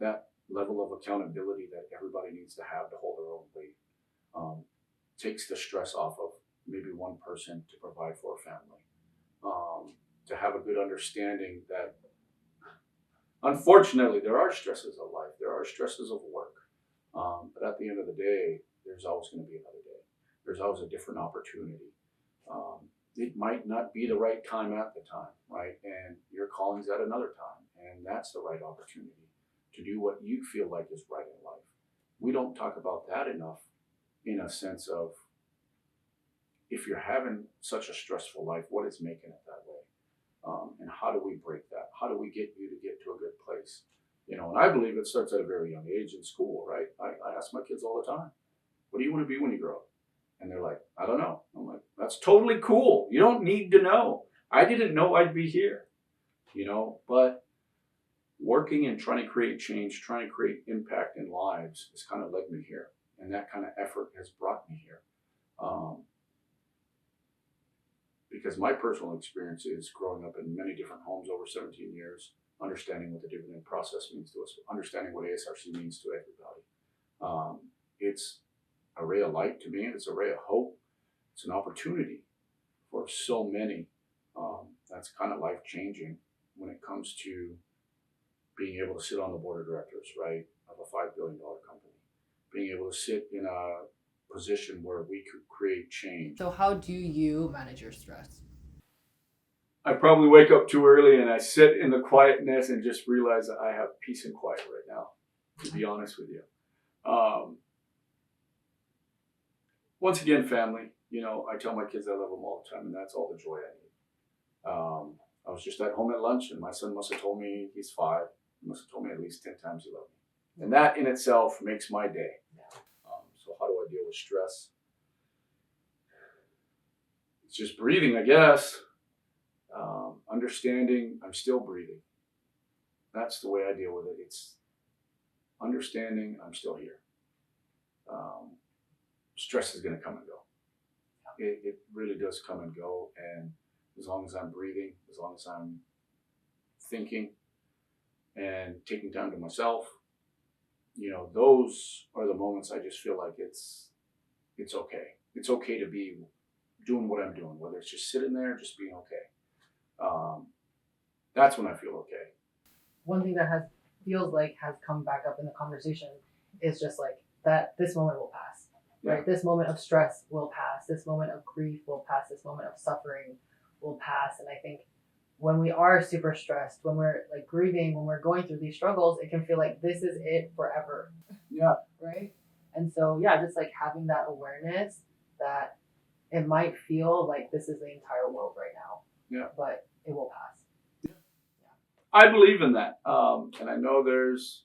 That level of accountability that everybody needs to have to hold their own weight takes the stress off of maybe one person to provide for a family. To have a good understanding that, unfortunately, there are stresses of life, there are stresses of work, but at the end of the day, there's always going to be another day. There's always a different opportunity. It might not be the right time at the time, right? And your calling's at another time, and that's the right opportunity to do what you feel like is right in life. We don't talk about that enough, in a sense of, if you're having such a stressful life, what is making it that way? And how do we break that? How do we get you to get to a good place? You know, and I believe it starts at a very young age in school, right? I ask my kids all the time, what do you want to be when you grow up? And they're like, I don't know. I'm like, that's totally cool. You don't need to know. I didn't know I'd be here, you know, but working and trying to create change, trying to create impact in lives has kind of led me here. And that kind of effort has brought me here. Because my personal experience is growing up in many different homes over 17 years, understanding what the dividend process means to us, understanding what ASRC means to everybody. It's a ray of light to me, and it's a ray of hope. It's an opportunity for so many. That's kind of life-changing when it comes to being able to sit on the board of directors, right, of a $5 billion company, being able to sit in a position where we could create change. So how do you manage your stress? I probably wake up too early and I sit in the quietness and just realize that I have peace and quiet right now, to be honest with you. Once again, family, you know, I tell my kids I love them all the time, and that's all the joy I need. I was just at home at lunch, and my son must have told me, he's 5, he must have told me at least 10 times he loved me. And that in itself makes my day. So how do I deal with stress? It's just breathing, I guess. Understanding I'm still breathing. That's the way I deal with it. It's understanding I'm still here. Stress is going to come and go. It really does come and go. And as long as I'm breathing, as long as I'm thinking and taking time to myself, you know, those are the moments I just feel like it's okay. It's okay to be doing what I'm doing, whether it's just sitting there, just being okay. That's when I feel okay. One thing that feels like has come back up in the conversation is just like that this moment will pass. Right? Yeah. This moment of stress will pass. This moment of grief will pass. This moment of suffering will pass. And I think when we are super stressed, when we're like grieving, when we're going through these struggles, it can feel like this is it forever. Yeah. Right? And so, yeah, just like having that awareness that it might feel like this is the entire world right now. Yeah. But it will pass. I believe in that. And I know there's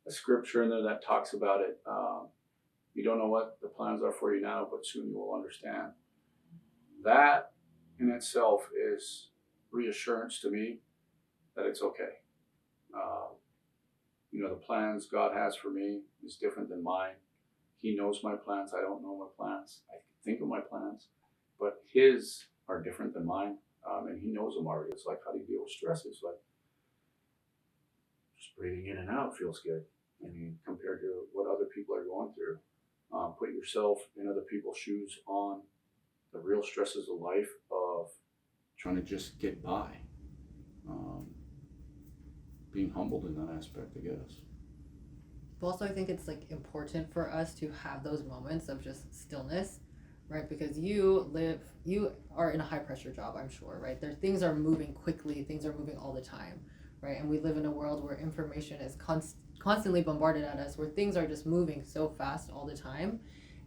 a scripture in there that talks about it. You don't know what the plans are for you now, but soon you will understand. That in itself is reassurance to me that it's okay. You know, the plans God has for me is different than mine. He knows my plans. I don't know my plans. I think of my plans, but his are different than mine. And he knows them already. It's like, how do you deal with stress? It's like, just breathing in and out feels good. I mean, compared to what other people are going through. Put yourself in other people's shoes on the real stresses of life of trying to just get by. Being humbled in that aspect, I guess. But also, I think it's like important for us to have those moments of just stillness, right? Because you are in a high pressure job, I'm sure, right? Things are moving quickly, things are moving all the time, right? And we live in a world where information is constantly bombarded at us, where things are just moving so fast all the time.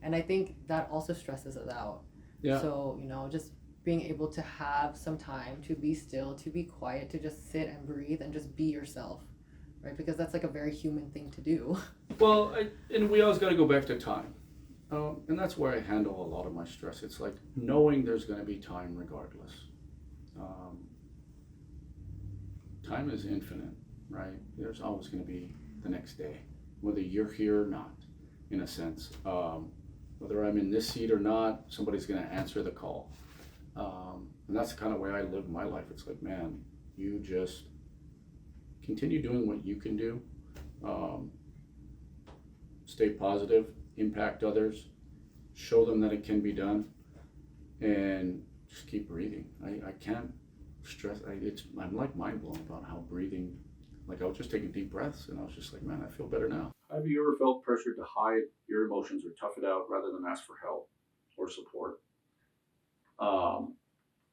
And I think that also stresses us out. Yeah. So, you know, just being able to have some time to be still, to be quiet, to just sit and breathe and just be yourself, right? Because that's like a very human thing to do. Well, and we always got to go back to time. And that's where I handle a lot of my stress. It's like knowing there's going to be time regardless. Time is infinite, right? There's always going to be the next day, whether you're here or not, in a sense. Whether I'm in this seat or not, somebody's going to answer the call. And that's the kind of way I live my life. It's like, man, you just continue doing what you can do. Stay positive, impact others, show them that it can be done, and just keep breathing. I can't stress. I'm like mind blown about how breathing. Like I was just taking deep breaths, and I was just like, man, I feel better now. Have you ever felt pressure to hide your emotions or tough it out rather than ask for help or support?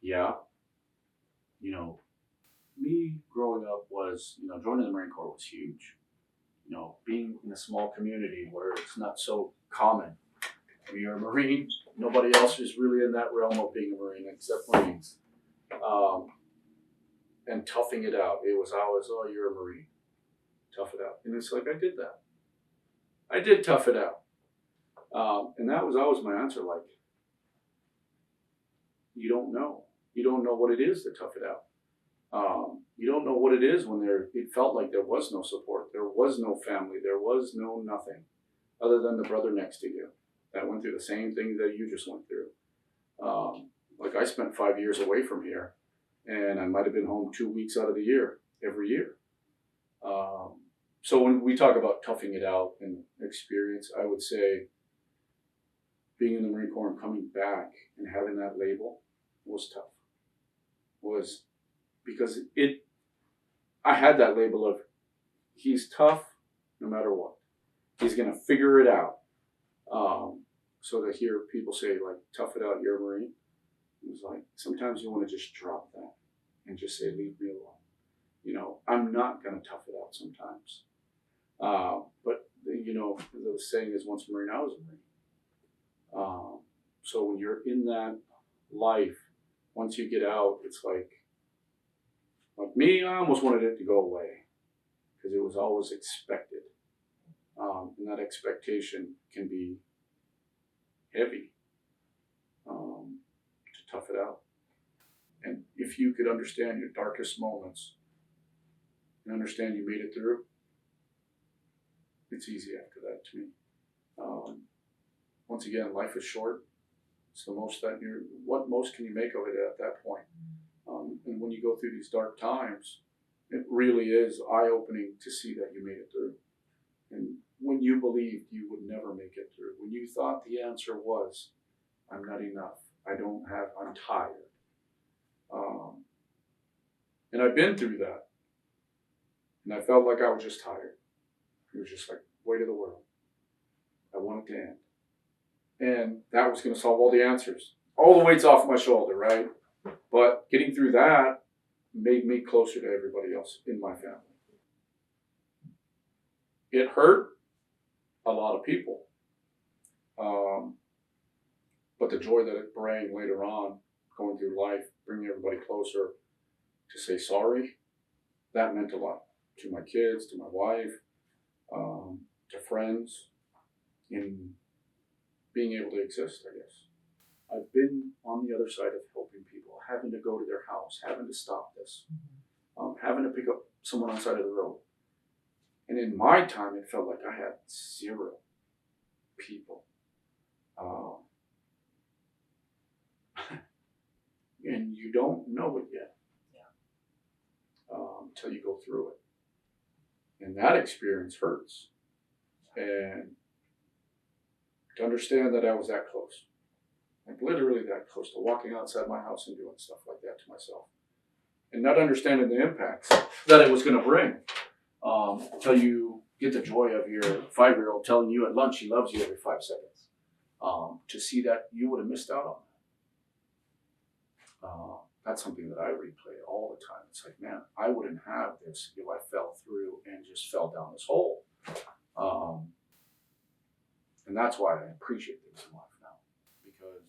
Yeah. You know, me growing up was, joining the Marine Corps was huge. Being in a small community where it's not so common. When you're a Marine, nobody else is really in that realm of being a Marine except Marines. And toughing it out. It was always, oh, you're a Marine. Tough it out. And it's like, I did that. I did tough it out. And that was always my answer, like, you don't know. You don't know what it is to tough it out. You don't know what it is when it felt like there was no support. There was no family. There was no nothing other than the brother next to you that went through the same thing that you just went through. Like I spent 5 years away from here, and I might have been home 2 weeks out of the year, every year. So when we talk about toughing it out and experience, I would say being in the Marine Corps and coming back and having that label was tough. Was because I had that label of he's tough no matter what. He's gonna figure it out. So to hear people say like, tough it out, you're a Marine, it was like, sometimes you want to just drop that and just say, leave me alone. I'm not gonna tough it out sometimes. But the saying is, once a Marine, always a Marine. So when you're in that life, once you get out, it's like me, I almost wanted it to go away because it was always expected. And that expectation can be heavy to tough it out. And if you could understand your darkest moments and understand you made it through, it's easy after that to me. Once again, life is short. It's the most what most can you make of it at that point? And when you go through these dark times, it really is eye-opening to see that you made it through. And when you believed you would never make it through, when you thought the answer was, I'm not enough, I'm tired. And I've been through that. And I felt like I was just tired. It was just like, weight of the world. I want it to end. And that was going to solve all the answers. All the weight's off my shoulder, right? But getting through that made me closer to everybody else in my family. It hurt a lot of people. But the joy that it brought later on, going through life, bringing everybody closer to say sorry, that meant a lot to my kids, to my wife, to friends, in being able to exist, I guess. I've been on the other side of helping people, having to go to their house, having to stop this, having to pick up someone on the side of the road. And in my time, it felt like I had 0 people. And you don't know it yet until you go through it. And that experience hurts. And to understand that I was that close, like literally that close to walking outside my house and doing stuff like that to myself, and not understanding the impacts that it was going to bring, until you get the joy of your 5-year-old telling you at lunch he loves you every 5 seconds, to see that you would have missed out on that. That's something that I replay all the time. It's like, man, I wouldn't have this if I fell through and just fell down this hole. And that's why I appreciate things in life now, because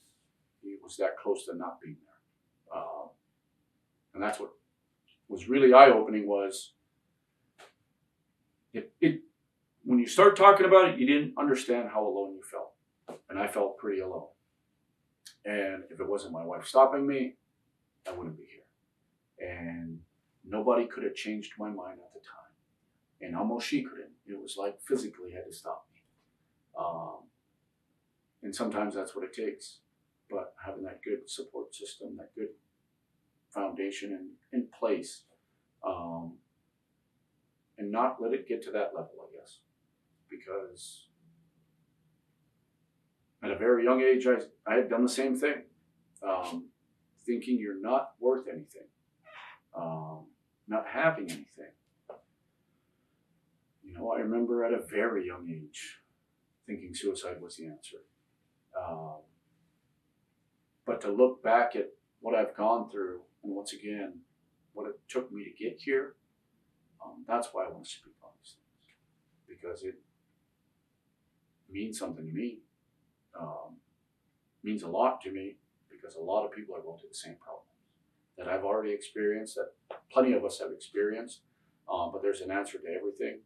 it was that close to not being there. And that's what was really eye-opening was when you start talking about it, you didn't understand how alone you felt. And I felt pretty alone. And if it wasn't my wife stopping me, I wouldn't be here. And nobody could have changed my mind at the time. And almost she couldn't. It was like physically had to stop me. And sometimes that's what it takes. But having that good support system, that good foundation in place, and not let it get to that level, I guess. Because at a very young age, I had done the same thing, thinking you're not worth anything, not having anything. You know, I remember at a very young age thinking suicide was the answer. But to look back at what I've gone through, and once again, what it took me to get here, that's why I want to speak on these things. Because it means something to me. Means a lot to me, because a lot of people are going through the same problems that I've already experienced, that plenty of us have experienced. But there's an answer to everything.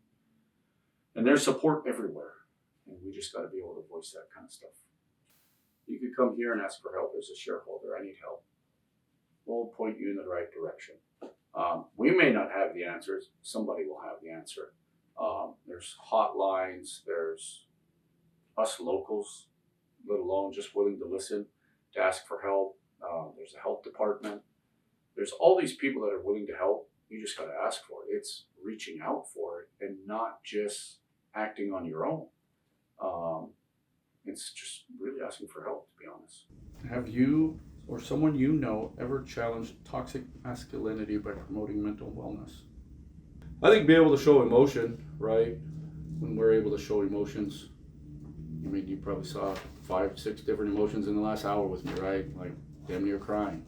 And there's support everywhere. And we just got to be able to voice that kind of stuff. You could come here and ask for help as a shareholder. I need help. We'll point you in the right direction. We may not have the answers. Somebody will have the answer. There's hotlines. There's us locals, let alone just willing to listen, to ask for help. There's a health department. There's all these people that are willing to help. You just got to ask for it. It's reaching out for it and not just acting on your own. It's just really asking for help, to be honest. Have you or someone you know ever challenged toxic masculinity by promoting mental wellness? I think being able to show emotion, right? When we're able to show emotions, I mean, you probably saw 5-6 different emotions in the last hour with me, right? Like damn near crying.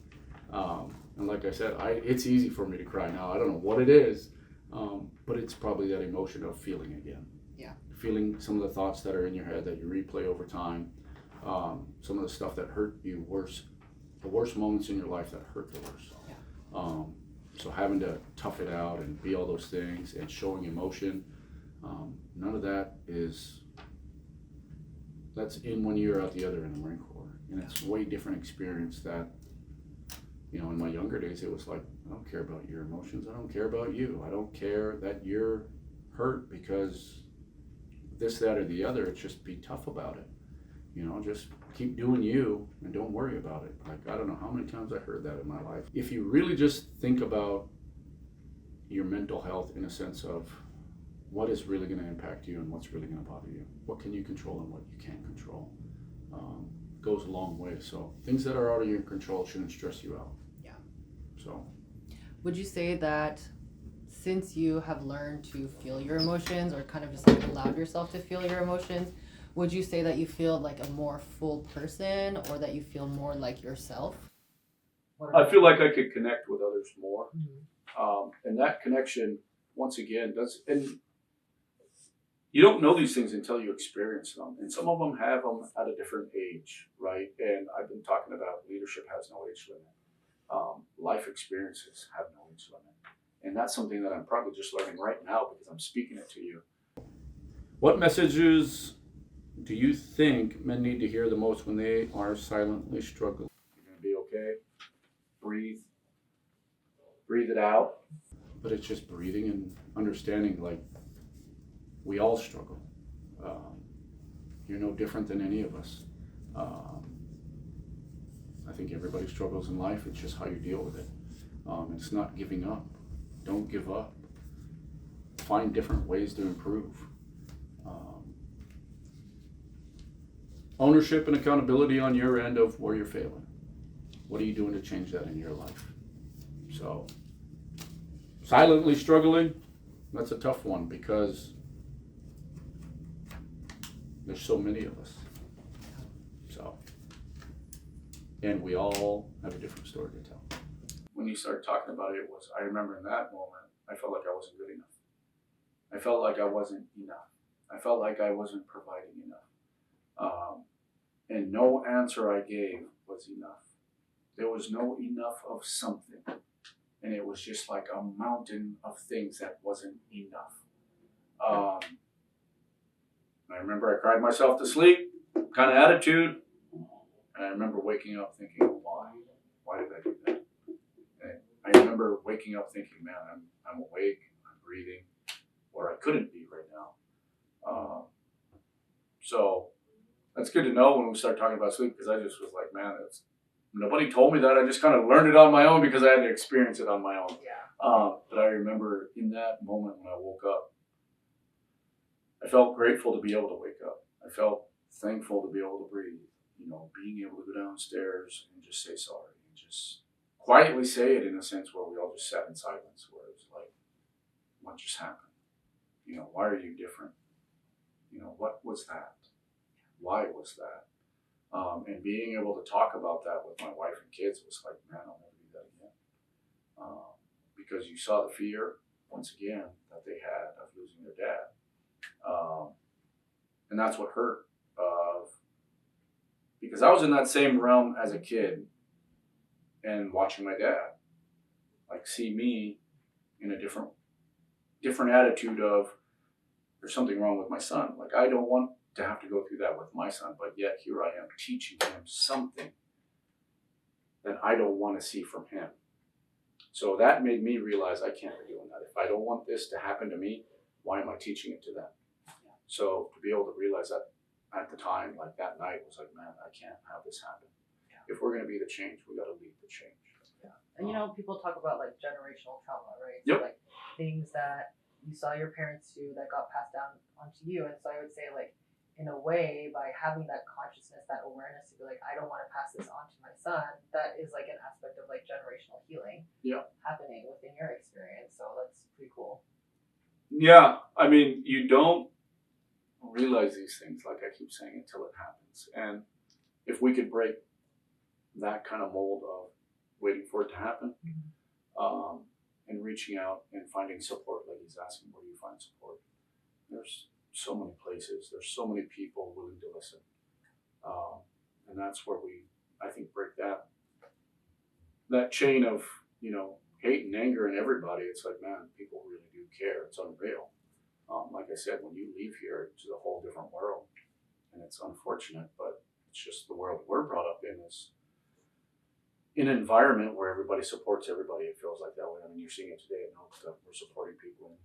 And like I said, it's easy for me to cry now. I don't know what it is, but it's probably that emotion of feeling again. Yeah. Feeling some of the thoughts that are in your head that you replay over time. Some of the stuff that hurt you worse, the worst moments in your life that hurt the worst. Yeah. So having to tough it out and be all those things and showing emotion, none of that that's in one ear out the other in the Marine Corps. And it's a way different experience that, you know, in my younger days, it was like, I don't care about your emotions. I don't care about you. I don't care that you're hurt because this, that, or the other. It's just be tough about it. You know, just keep doing you and don't worry about it. Like, I don't know how many times I heard that in my life. If you really just think about your mental health in a sense of what is really going to impact you and what's really going to bother you, what can you control and what you can't control, goes a long way. So things that are out of your control shouldn't stress you out. Yeah. So Would you say that since you have learned to feel your emotions, or kind of just like allowed yourself to feel your emotions, would you say that you feel like a more full person, or that you feel more like yourself? I feel like I could connect with others more. Mm-hmm. And that connection, once again, and you don't know these things until you experience them. And some of them have them at a different age, right? And I've been talking about leadership has no age limit. Life experiences have no age limit. And that's something that I'm probably just learning right now because I'm speaking it to you. what messages do you think men need to hear the most when they are silently struggling? You're going to be okay. Breathe it out. But it's just breathing and understanding, like, we all struggle. You're no different than any of us. I think everybody struggles in life. It's just how you deal with it. It's not giving up. Don't give up. Find different ways to improve. Ownership and accountability on your end of where you're failing. What are you doing to change that in your life? So, silently struggling, that's a tough one because there's so many of us. So, and we all have a different story to tell. When you start talking about it, I remember in that moment, I felt like I wasn't good enough. I felt like I wasn't enough. I felt like I wasn't providing enough. And no answer I gave was enough. There was no enough of something. And it was just like a mountain of things that wasn't enough. I remember I cried myself to sleep, kind of attitude. And I remember waking up thinking, why? Why did I do that? And I remember waking up thinking, man, I'm awake, I'm breathing, where I couldn't be right now. So that's good to know when we start talking about sleep, because I just was like, man, nobody told me that. I just kind of learned it on my own because I had to experience it on my own. Yeah. But I remember in that moment when I woke up, I felt grateful to be able to wake up. I felt thankful to be able to breathe. Being able to go downstairs and just say sorry and just quietly say it in a sense where we all just sat in silence, where it was like, what just happened? Why are you different? What was that? Why was that? And being able to talk about that with my wife and kids was like, man, I'll never do that again. Because you saw the fear, once again, that they had of losing their dad. And that's what hurt. Because I was in that same realm as a kid and watching my dad, see me in a different attitude of, there's something wrong with my son. I don't want to have to go through that with my son, but yet here I am teaching him something that I don't want to see from him. So that made me realize I can't be doing that. If I don't want this to happen to me, why am I teaching it to them? So to be able to realize that at the time, that night, was like, man, I can't have this happen. If we're going to be the change, we got to lead the change. And people talk about generational trauma, right? Yep. So, things that you saw your parents do that got passed down onto you. And so I would say in a way, by having that consciousness, that awareness to be I don't want to pass this on to my son, that is an aspect of generational healing happening within your experience. So that's pretty cool. Yeah, I mean, you don't realize these things, like I keep saying, until it happens. And if we could break that kind of mold of waiting for it to happen, and reaching out and finding support, like he's asking, where do you find support? There's so many places, there's so many people willing to listen. And that's where we, I think, break that chain of, hate and anger in everybody. It's like, man, people really do care. It's unreal. Like I said, when you leave here, it's a whole different world. And it's unfortunate, but it's just the world we're brought up in, is in an environment where everybody supports everybody. It feels like that way. I mean, you're seeing it today in hopes that we're supporting people in,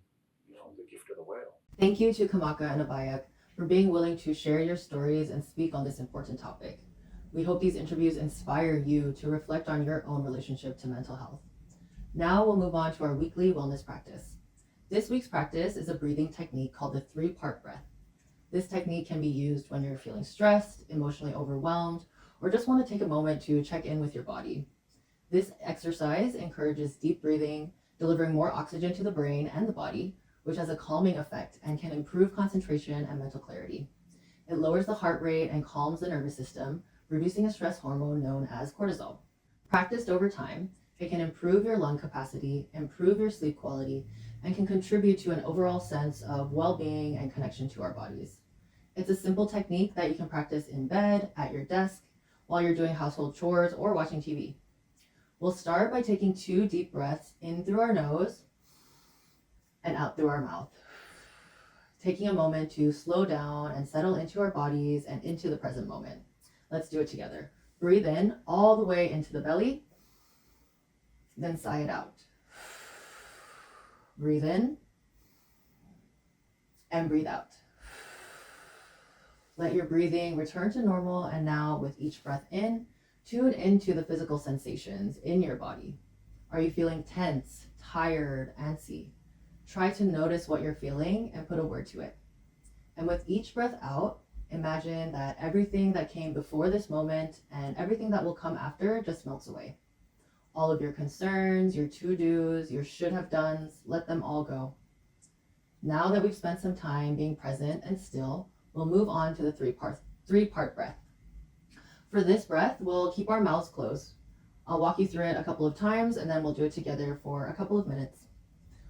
the gift of the whale. Thank you to Kamaka and Avaiyak for being willing to share your stories and speak on this important topic. We hope these interviews inspire you to reflect on your own relationship to mental health. Now we'll move on to our weekly wellness practice. This week's practice is a breathing technique called the 3-part breath. This technique can be used when you're feeling stressed, emotionally overwhelmed, or just want to take a moment to check in with your body. This exercise encourages deep breathing, delivering more oxygen to the brain and the body, which has a calming effect and can improve concentration and mental clarity. It lowers the heart rate and calms the nervous system, reducing a stress hormone known as cortisol. Practiced over time, it can improve your lung capacity, improve your sleep quality, and can contribute to an overall sense of well-being and connection to our bodies. It's a simple technique that you can practice in bed, at your desk, while you're doing household chores or watching TV. We'll start by taking 2 deep breaths in through our nose and out through our mouth, taking a moment to slow down and settle into our bodies and into the present moment. Let's do it together. Breathe in all the way into the belly, then sigh it out. Breathe in and breathe out. Let your breathing return to normal, and now with each breath in, tune into the physical sensations in your body. Are you feeling tense, tired, antsy? Try to notice what you're feeling and put a word to it. And with each breath out, imagine that everything that came before this moment and everything that will come after just melts away. All of your concerns, your to-dos, your should-have-dones, let them all go. Now that we've spent some time being present and still, we'll move on to the 3-part breath. For this breath, we'll keep our mouths closed. I'll walk you through it a couple of times, and then we'll do it together for a couple of minutes.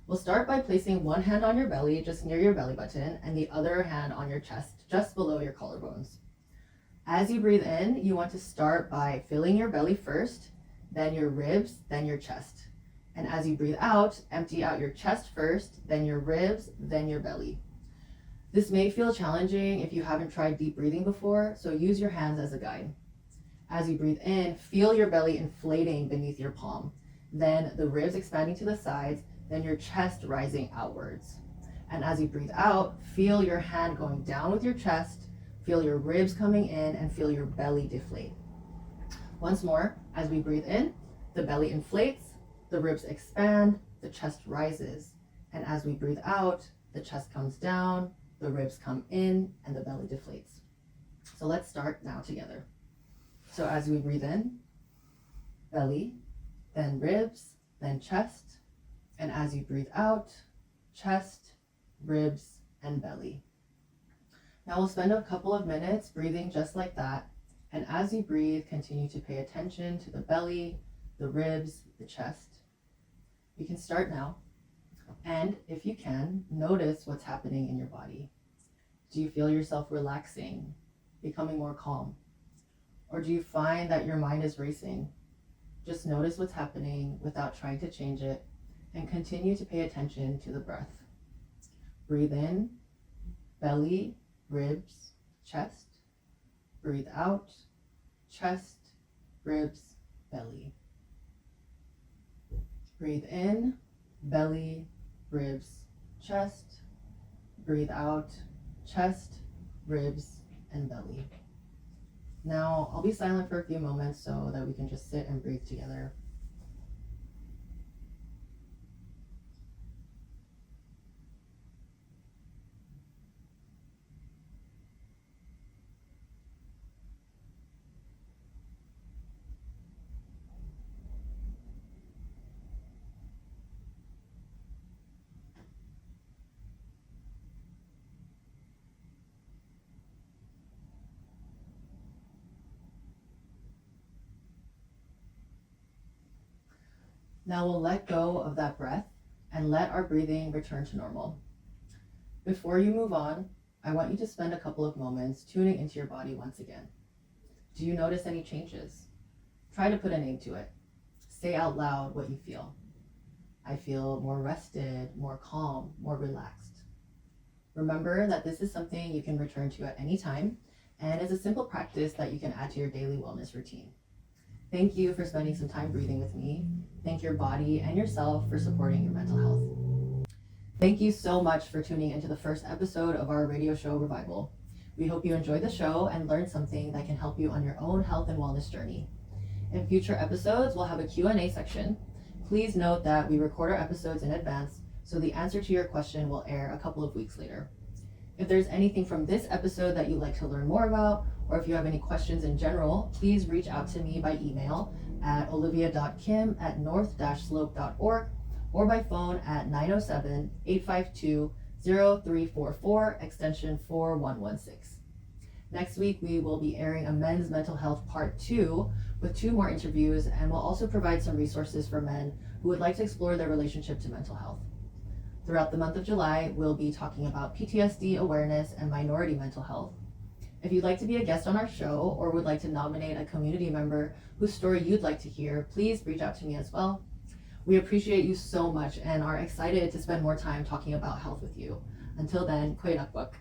We'll start by placing one hand on your belly, just near your belly button, and the other hand on your chest, just below your collarbones. As you breathe in, you want to start by filling your belly first, then your ribs, then your chest. And as you breathe out, empty out your chest first, then your ribs, then your belly. This may feel challenging if you haven't tried deep breathing before, so use your hands as a guide. As you breathe in, feel your belly inflating beneath your palm, then the ribs expanding to the sides, then your chest rising outwards. And as you breathe out, feel your hand going down with your chest, feel your ribs coming in, and feel your belly deflate. Once more, as we breathe in, the belly inflates, the ribs expand, the chest rises. And as we breathe out, the chest comes down, the ribs come in, and the belly deflates. So let's start now together. So as we breathe in, belly, then ribs, then chest. And as you breathe out, chest, ribs, and belly. Now we'll spend a couple of minutes breathing just like that. And as you breathe, continue to pay attention to the belly, the ribs, the chest. You can start now. And if you can, notice what's happening in your body. Do you feel yourself relaxing, becoming more calm? Or do you find that your mind is racing? Just notice what's happening without trying to change it, and continue to pay attention to the breath. Breathe in, belly, ribs, chest. Breathe out, chest, ribs, belly. Breathe in, belly, ribs, chest. Breathe out, chest, ribs, and belly. Now, I'll be silent for a few moments so that we can just sit and breathe together. Now we'll let go of that breath and let our breathing return to normal. Before you move on, I want you to spend a couple of moments tuning into your body once again. Do you notice any changes? Try to put a name to it. Say out loud what you feel. I feel more rested, more calm, more relaxed. Remember that this is something you can return to at any time, and is a simple practice that you can add to your daily wellness routine. Thank you for spending some time breathing with me. Thank your body and yourself for supporting your mental health. Thank you so much for tuning into the first episode of our radio show Revival. We hope you enjoyed the show and learned something that can help you on your own health and wellness journey. In future episodes, we'll have a Q&A section. Please note that we record our episodes in advance, so the answer to your question will air a couple of weeks later. If there's anything from this episode that you'd like to learn more about, or if you have any questions in general, please reach out to me by email at olivia.kim@north-slope.org or by phone at 907-852-0344, extension 4116. Next week, we will be airing a men's mental health part 2 with 2 more interviews, and we'll also provide some resources for men who would like to explore their relationship to mental health. Throughout the month of July, we'll be talking about PTSD awareness and minority mental health. If you'd like to be a guest on our show or would like to nominate a community member whose story you'd like to hear, please reach out to me as well. We appreciate you so much and are excited to spend more time talking about health with you. Until then, Kway Nakbuk.